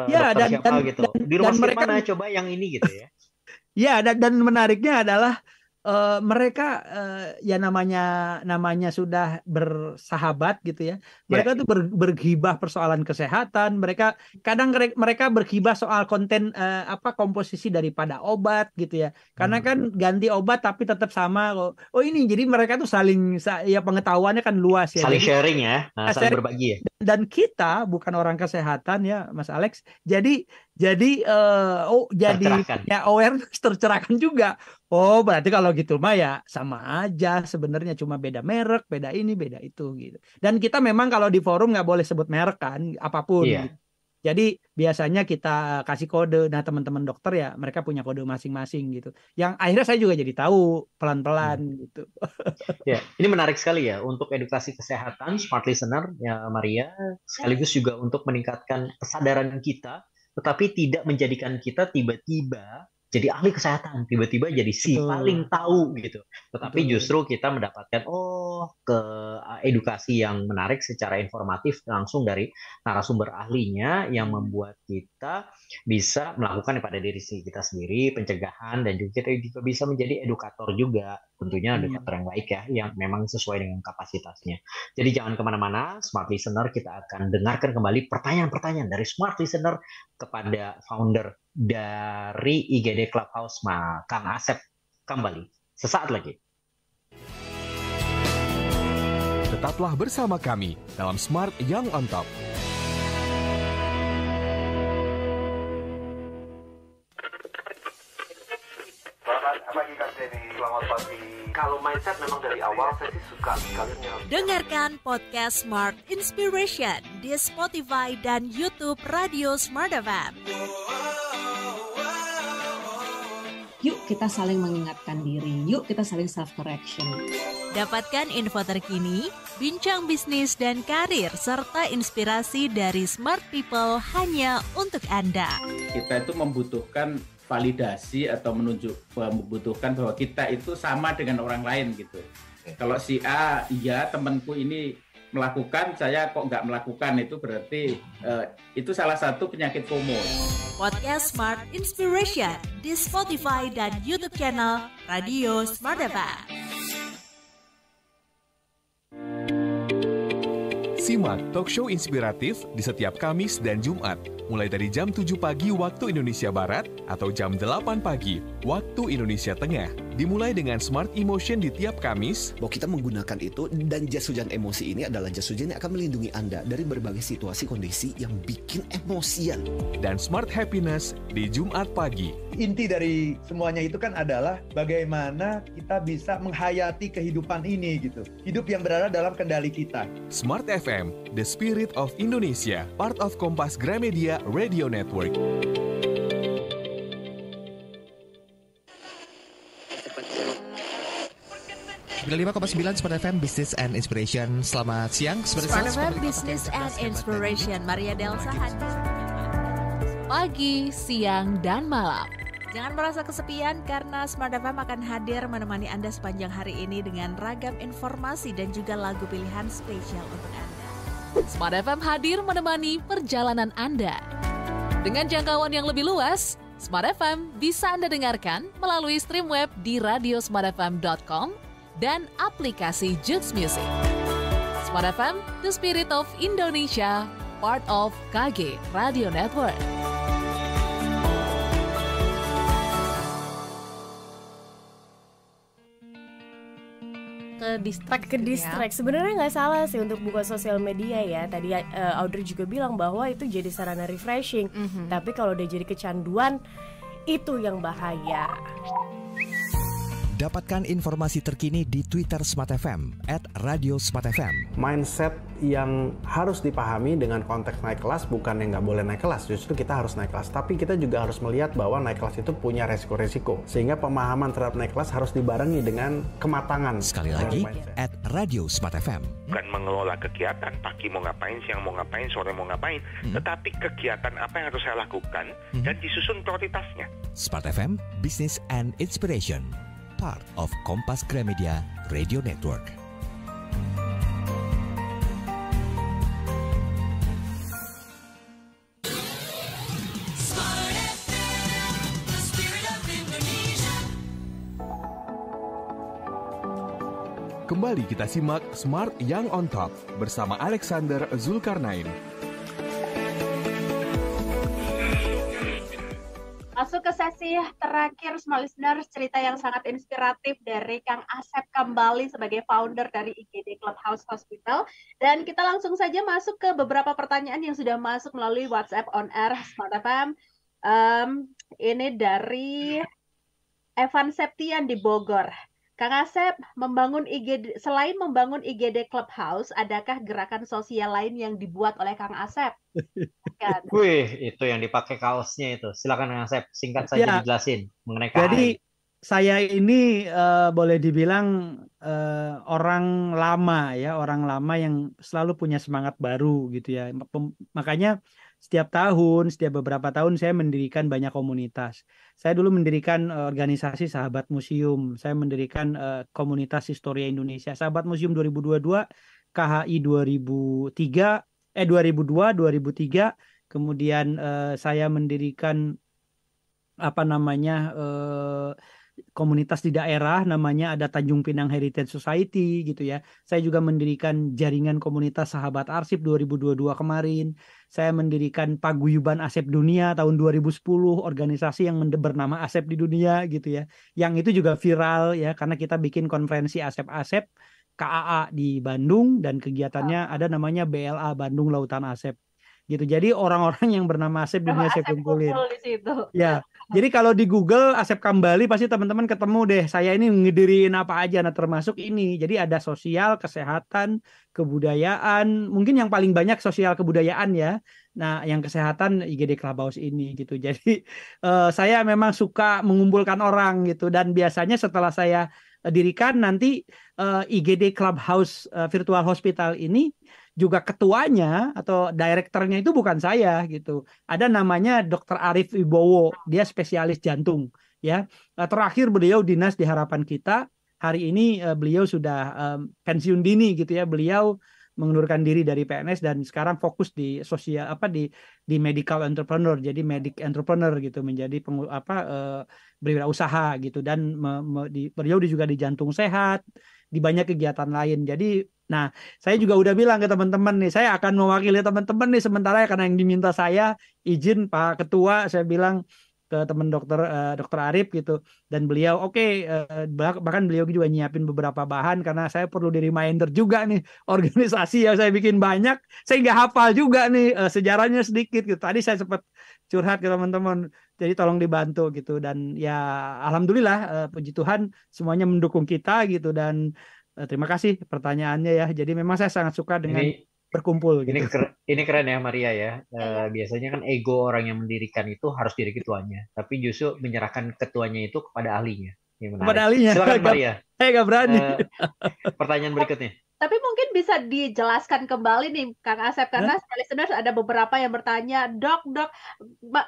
Ya, dokter siapa gitu. Di rumah sakit mana coba yang ini gitu ya. Ya, dan menariknya adalah mereka ya namanya sudah bersahabat gitu ya. Mereka tuh bergibah persoalan kesehatan. Kadang mereka bergibah soal konten komposisi daripada obat gitu ya. Karena kan ganti obat tapi tetap sama. Oh ini jadi mereka tuh saling ya pengetahuannya kan luas ya. Saling sharing ya, saling berbagi ya. Dan kita bukan orang kesehatan ya Mas Alex. Jadi ya awareness tercerahkan juga. Oh berarti kalau gitu mah ya sama aja sebenarnya, cuma beda merek, beda ini, beda itu gitu. Dan kita memang kalau di forum nggak boleh sebut merek kan, apapun. Gitu. Jadi biasanya kita kasih kode. Nah teman-teman dokter ya mereka punya kode masing-masing gitu. Yang akhirnya saya juga jadi tahu pelan-pelan gitu. Ya, ini menarik sekali ya untuk edukasi kesehatan smart listener ya Maria, sekaligus juga untuk meningkatkan kesadaran kita, tetapi tidak menjadikan kita tiba-tiba jadi ahli kesehatan, tiba-tiba jadi paling tahu gitu. Tetapi justru kita mendapatkan edukasi yang menarik secara informatif langsung dari narasumber ahlinya yang membuat kita bisa melakukan pada diri kita sendiri pencegahan, dan juga kita juga bisa menjadi edukator juga, tentunya edukator yang baik ya, yang memang sesuai dengan kapasitasnya. Jadi jangan kemana-mana, Smart Listener, kita akan dengarkan kembali pertanyaan-pertanyaan dari Smart Listener kepada founder dari IGD Clubhouse, Kang Asep, kembali sesaat lagi. Tetaplah bersama kami dalam Smart Young on Top. Selamat pagi Kak Denny, selamat pagi. Kalau mindset memang dari awal saya sih suka sekali. Dengarkan podcast Smart Inspiration di Spotify dan YouTube Radio Smart FM. Yuk kita saling mengingatkan diri, yuk kita saling self correction. Dapatkan info terkini, bincang bisnis dan karir, serta inspirasi dari smart people hanya untuk Anda. Kita itu membutuhkan validasi atau membutuhkan bahwa kita itu sama dengan orang lain gitu. Kalau si A, iya temanku ini melakukan, saya kok nggak melakukan, itu berarti itu salah satu penyakit FOMO. Podcast Smart Inspiration di Spotify dan YouTube channel Radio Smart FM. Simak talk show inspiratif di setiap Kamis dan Jumat, mulai dari jam 7 pagi waktu Indonesia Barat atau jam 8 pagi waktu Indonesia Tengah. Dimulai dengan Smart Emotion di tiap Kamis. Bahwa kita menggunakan itu, dan jas hujan emosi ini adalah jas hujan yang akan melindungi Anda dari berbagai situasi kondisi yang bikin emosian. Dan Smart Happiness di Jumat pagi. Inti dari semuanya itu kan adalah bagaimana kita bisa menghayati kehidupan ini gitu. Hidup yang berada dalam kendali kita. Smart FM, The Spirit of Indonesia, part of Kompas Gramedia Radio Network. Bila 5,9 Smart FM Business and Inspiration. Selamat siang Smart FM Business and Inspiration. Maria Delsa hadir pagi, siang, dan malam. Jangan merasa kesepian karena Smart FM akan hadir menemani Anda sepanjang hari ini dengan ragam informasi dan juga lagu pilihan spesial untuk Anda. Smart FM hadir menemani perjalanan Anda. Dengan jangkauan yang lebih luas, Smart FM bisa Anda dengarkan melalui stream web di radiosmartfm.com dan aplikasi Joox Music. Smart FM, The Spirit of Indonesia, part of KG Radio Network. ke distract. Sebenarnya nggak salah sih untuk buka sosial media ya. Tadi Audrey juga bilang bahwa itu jadi sarana refreshing. Tapi kalau udah jadi kecanduan, itu yang bahaya. Dapatkan informasi terkini di Twitter Smart FM @radiosmartfm. Mindset yang harus dipahami dengan konteks naik kelas bukan yang nggak boleh naik kelas, justru kita harus naik kelas. Tapi kita juga harus melihat bahwa naik kelas itu punya resiko-resiko. Sehingga pemahaman terhadap naik kelas harus dibarengi dengan kematangan. Sekali lagi, @radiosmartfm. Bukan mengelola kegiatan, pagi mau ngapain, siang mau ngapain, sore mau ngapain, tetapi kegiatan apa yang harus saya lakukan dan disusun prioritasnya. Smart FM, Business and Inspiration, part of Kompas Gramedia Radio Network. Kembali kita simak Smart Young on Top bersama Alexander Zulkarnain. Masuk ke sesi terakhir, Smart Listeners, cerita yang sangat inspiratif dari Kang Asep kembali sebagai founder dari IGD Clubhouse Hospital. Dan kita langsung saja masuk ke beberapa pertanyaan yang sudah masuk melalui WhatsApp on air Smart FM. Ini dari Evan Septian di Bogor. Kang Asep, selain membangun IGD Clubhouse, adakah gerakan sosial lain yang dibuat oleh Kang Asep? Kan? Wih, itu yang dipakai kaosnya itu. Silakan Kang Asep, singkat saja dijelasin mengenai KAI. Jadi saya ini boleh dibilang orang lama ya, orang lama yang selalu punya semangat baru gitu ya. Makanya setiap beberapa tahun saya mendirikan banyak komunitas. Saya dulu mendirikan organisasi Sahabat Museum. Saya mendirikan komunitas Historia Indonesia. Sahabat Museum 2022, KHI 2002, 2003. Kemudian saya mendirikan komunitas di daerah, namanya ada Tanjung Pinang Heritage Society gitu ya. Saya juga mendirikan jaringan komunitas Sahabat Arsip 2022 kemarin. Saya mendirikan Paguyuban Asep Dunia tahun 2010, organisasi yang bernama Asep di Dunia gitu ya. Yang itu juga viral ya, karena kita bikin konferensi Asep-Asep KAA di Bandung, dan kegiatannya ada namanya BLA, Bandung Lautan Asep. Gitu. Jadi orang-orang yang bernama Asep di dunia saya kumpulin. Ya. Jadi kalau di Google Asep Kambali pasti teman-teman ketemu deh. Saya ini ngedirin apa aja, nah termasuk ini. Jadi ada sosial, kesehatan, kebudayaan. Mungkin yang paling banyak sosial kebudayaan ya. Nah, yang kesehatan IGD Clubhouse ini gitu. Jadi saya memang suka mengumpulkan orang gitu. Dan biasanya setelah saya dirikan nanti IGD Clubhouse Virtual Hospital ini juga ketuanya atau direkturnya itu bukan saya gitu. Ada namanya Dr. Arif Wibowo, dia spesialis jantung ya. Terakhir beliau dinas di Harapan Kita. Hari ini beliau sudah pensiun dini gitu ya. Beliau mengundurkan diri dari PNS dan sekarang fokus di sosial di medical entrepreneur, jadi medic entrepreneur gitu, menjadi berwirausaha gitu, dan beliau juga di Jantung Sehat, di banyak kegiatan lain. Jadi nah, saya juga udah bilang ke teman-teman nih, saya akan mewakili teman-teman nih sementara ya, karena yang diminta saya izin Pak Ketua, saya bilang ke teman dokter Arif gitu, dan beliau bahkan beliau juga nyiapin beberapa bahan karena saya perlu di reminder juga nih, organisasi yang saya bikin banyak, saya nggak hafal juga nih sejarahnya sedikit gitu. Tadi saya sempat curhat ke teman-teman, jadi tolong dibantu gitu, dan ya alhamdulillah puji Tuhan semuanya mendukung kita gitu, dan terima kasih pertanyaannya ya. Jadi memang saya sangat suka dengan berkumpul gitu. Ini keren ya Maria ya. Biasanya kan ego orang yang mendirikan itu harus jadi ketuanya, tapi justru menyerahkan ketuanya itu kepada ahlinya. Kepada ahlinya. Silakan Maria. Saya nggak berani. Pertanyaan berikutnya. Tapi mungkin bisa dijelaskan kembali nih Kang Asep, karena listeners ada beberapa yang bertanya, dok,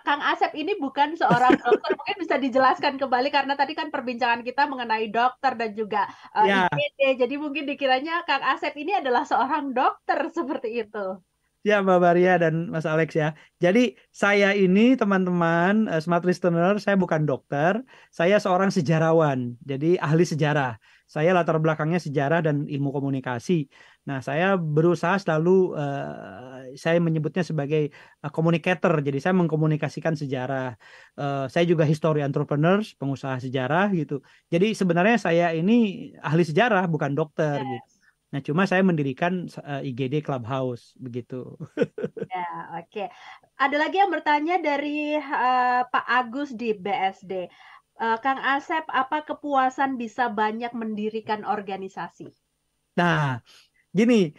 Kang Asep ini bukan seorang dokter, mungkin bisa dijelaskan kembali karena tadi kan perbincangan kita mengenai dokter dan juga IGD, jadi mungkin dikiranya Kang Asep ini adalah seorang dokter seperti itu. Ya Mbak Maria dan Mas Alex ya. Jadi saya ini teman-teman Smart Listener, saya bukan dokter, saya seorang sejarawan, jadi ahli sejarah. Saya latar belakangnya sejarah dan ilmu komunikasi. Nah, saya berusaha selalu, saya menyebutnya sebagai communicator. Jadi saya mengkomunikasikan sejarah. Saya juga history entrepreneurs, pengusaha sejarah gitu. Jadi sebenarnya saya ini ahli sejarah, bukan dokter gitu. Nah, cuma saya mendirikan IGD Clubhouse begitu. Ya, oke. Ada lagi yang bertanya dari Pak Agus di BSD. Kang Asep, apa kepuasan bisa banyak mendirikan organisasi? Nah, gini,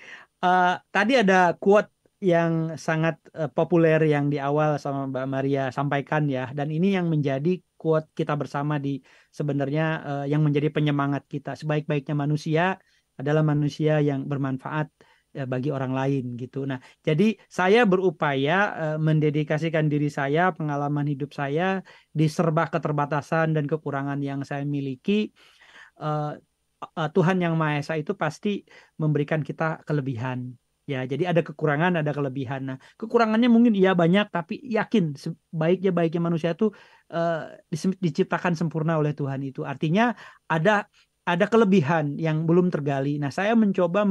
tadi ada quote yang sangat populer yang di awal sama Mbak Maria sampaikan ya, dan ini yang menjadi quote kita bersama sebenarnya yang menjadi penyemangat kita. Sebaik-baiknya manusia adalah manusia yang bermanfaat bagi orang lain gitu. Nah, jadi saya berupaya mendedikasikan diri saya, pengalaman hidup saya di serba keterbatasan dan kekurangan yang saya miliki. Tuhan Yang Maha Esa itu pasti memberikan kita kelebihan. Ya, jadi ada kekurangan, ada kelebihan. Nah, kekurangannya mungkin iya banyak, tapi yakin sebaiknya manusia itu diciptakan sempurna oleh Tuhan itu. Artinya ada kelebihan yang belum tergali. Nah, saya mencoba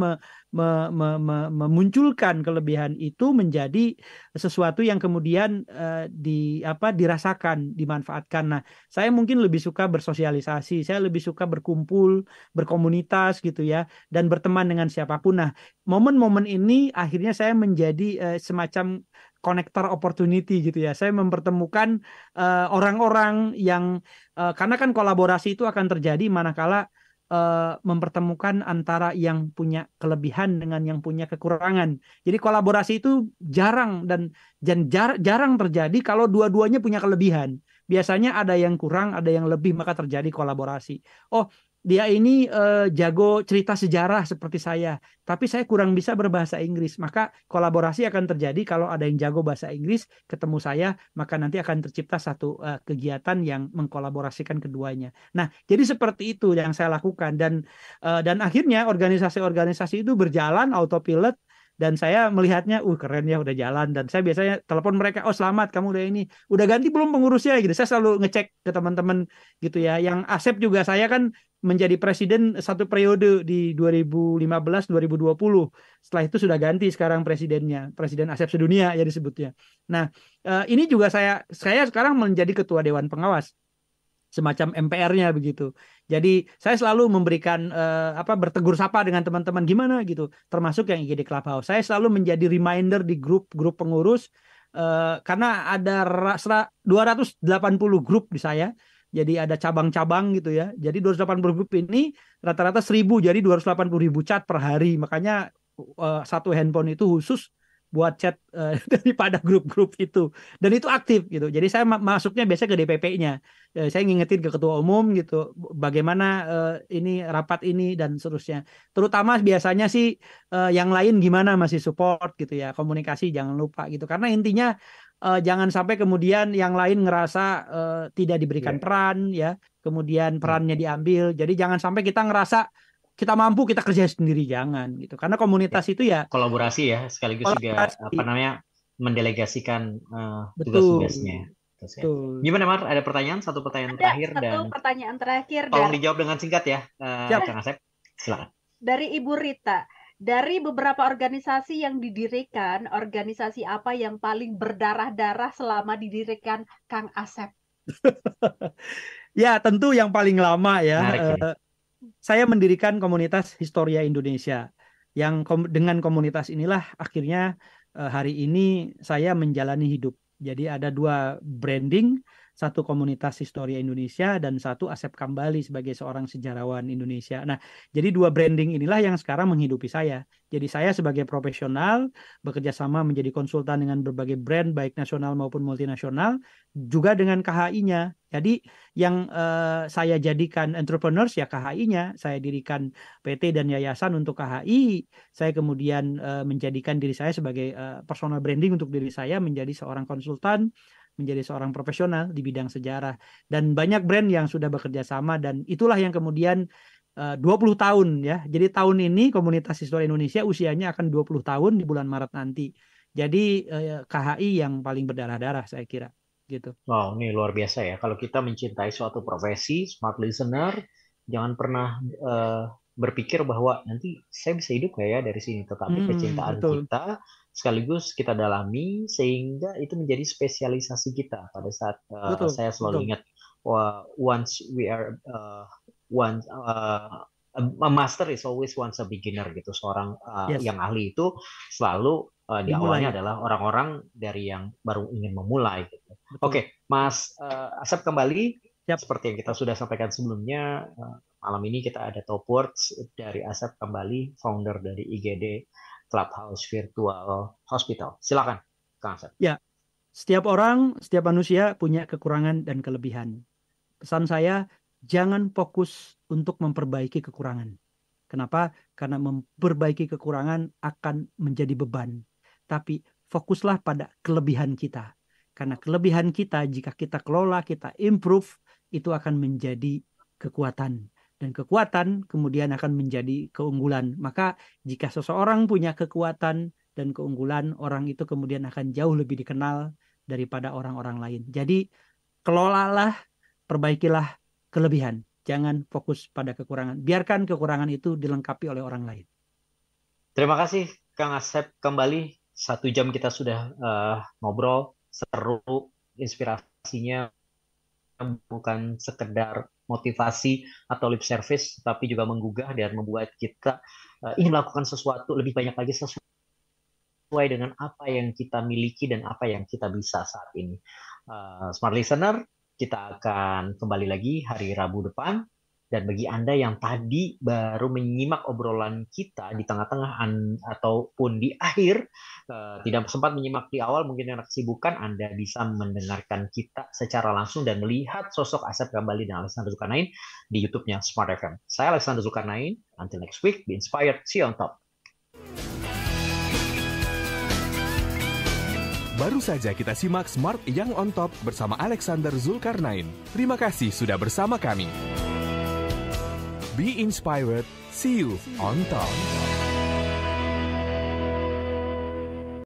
memunculkan kelebihan itu menjadi sesuatu yang kemudian dirasakan, dimanfaatkan. Nah, saya mungkin lebih suka bersosialisasi, saya lebih suka berkumpul, berkomunitas gitu ya, dan berteman dengan siapapun. Nah, momen-momen ini akhirnya saya menjadi semacam connector opportunity gitu ya. Saya mempertemukan orang-orang yang karena kan kolaborasi itu akan terjadi manakala mempertemukan antara yang punya kelebihan dengan yang punya kekurangan. Jadi kolaborasi itu jarang dan jarang terjadi kalau dua-duanya punya kelebihan. Biasanya ada yang kurang, ada yang lebih, maka terjadi kolaborasi. Oh, dia ini jago cerita sejarah seperti saya, tapi saya kurang bisa berbahasa Inggris. Maka kolaborasi akan terjadi kalau ada yang jago bahasa Inggris, ketemu saya, maka nanti akan tercipta satu kegiatan yang mengkolaborasikan keduanya. Nah, jadi seperti itu yang saya lakukan. Dan akhirnya organisasi-organisasi itu berjalan autopilot. Dan saya melihatnya, keren ya udah jalan. Dan saya biasanya telepon mereka, selamat kamu udah ini. Udah ganti belum pengurusnya gitu. Saya selalu ngecek ke teman-teman gitu ya. Yang Asep juga saya kan menjadi presiden satu periode di 2015-2020. Setelah itu sudah ganti sekarang presidennya. Presiden Asep Sedunia ya disebutnya. Nah, ini juga saya sekarang menjadi ketua Dewan Pengawas. Semacam MPR-nya begitu. Jadi saya selalu memberikan bertegur sapa dengan teman-teman gimana gitu, termasuk yang IGD Clubhouse. Saya selalu menjadi reminder di grup pengurus karena ada 280 grup di saya. Jadi ada cabang-cabang gitu ya. Jadi 280 grup ini rata-rata 1.000, jadi 280.000 chat per hari. Makanya satu handphone itu khusus buat chat daripada grup-grup itu, dan itu aktif gitu. Jadi saya masuknya biasanya ke DPP-nya, saya ngingetin ke ketua umum gitu bagaimana ini rapat ini dan seterusnya. Terutama biasanya sih yang lain gimana masih support gitu ya, komunikasi jangan lupa gitu, karena intinya jangan sampai kemudian yang lain ngerasa tidak diberikan peran ya, kemudian perannya diambil. Jadi jangan sampai kita ngerasa kita mampu, kita kerja sendiri, jangan gitu. Karena komunitas itu ya kolaborasi ya, sekaligus juga mendelegasikan tugas-tugasnya. Gimana Mar? Ada pertanyaan? Satu pertanyaan terakhir pertanyaan terakhir. Tolong dijawab dengan singkat ya, Kang Asep. Silakan. Dari Ibu Rita. Dari beberapa organisasi yang didirikan, organisasi apa yang paling berdarah-darah selama didirikan Kang Asep? Ya tentu yang paling lama ya. Saya mendirikan komunitas Historia Indonesia. Yang dengan komunitas inilah akhirnya hari ini saya menjalani hidup. Jadi ada 2 branding, satu komunitas Historia Indonesia dan satu Asep Kambali sebagai seorang sejarawan Indonesia. Nah, jadi 2 branding inilah yang sekarang menghidupi saya. Jadi saya sebagai profesional bekerja sama menjadi konsultan dengan berbagai brand baik nasional maupun multinasional, juga dengan KHI-nya. Jadi yang saya jadikan entrepreneurs ya KHI-nya. Saya dirikan PT dan yayasan untuk KHI. Saya kemudian menjadikan diri saya sebagai personal branding untuk diri saya, menjadi seorang konsultan, menjadi seorang profesional di bidang sejarah. Dan banyak brand yang sudah bekerja sama, dan itulah yang kemudian 20 tahun ya. Jadi tahun ini komunitas Historia Indonesia usianya akan 20 tahun di bulan Maret nanti. Jadi KHI yang paling berdarah-darah saya kira gitu. Wow, ini luar biasa ya. Kalau kita mencintai suatu profesi, smart listener, jangan pernah berpikir bahwa nanti saya bisa hidup nggak ya dari sini. Tetapi kecintaan kita sekaligus kita dalami sehingga itu menjadi spesialisasi kita. Pada saat saya selalu ingat, once we are a master is always once a beginner gitu. Seorang yang ahli itu selalu di awalnya adalah orang-orang dari yang baru ingin memulai gitu. Oke, Mas Asep kembali. Seperti yang kita sudah sampaikan sebelumnya, malam ini kita ada top words dari Asep kembali, founder dari IGD Clubhouse Virtual Hospital. Silakan, Kang Asep. Ya, setiap orang, setiap manusia punya kekurangan dan kelebihan. Pesan saya, jangan fokus untuk memperbaiki kekurangan. Kenapa? Karena memperbaiki kekurangan akan menjadi beban. Tapi fokuslah pada kelebihan kita. Karena kelebihan kita, jika kita kelola, kita improve, itu akan menjadi kekuatan. Dan kekuatan kemudian akan menjadi keunggulan. Maka jika seseorang punya kekuatan dan keunggulan, orang itu kemudian akan jauh lebih dikenal daripada orang-orang lain. Jadi kelolalah, perbaikilah kelebihan. Jangan fokus pada kekurangan. Biarkan kekurangan itu dilengkapi oleh orang lain. Terima kasih Kang Asep kembali. 1 jam kita sudah ngobrol, seru, inspirasinya bukan sekedar motivasi atau lip service, tapi juga menggugah dan membuat kita ingin melakukan sesuatu lebih banyak lagi sesuai dengan apa yang kita miliki dan apa yang kita bisa saat ini. Smart Listener, kita akan kembali lagi hari Rabu depan. Dan bagi Anda yang tadi baru menyimak obrolan kita di tengah-tengah ataupun di akhir, tidak sempat menyimak di awal, mungkin karena kesibukan, Anda bisa mendengarkan kita secara langsung dan melihat sosok Asep Kambali dan Alexander Zulkarnain di YouTube-nya Smart FM. Saya Alexander Zulkarnain, until next week, be inspired, see you on top. Baru saja kita simak Smart Yang on Top bersama Alexander Zulkarnain. Terima kasih sudah bersama kami. Be inspired, see you on top.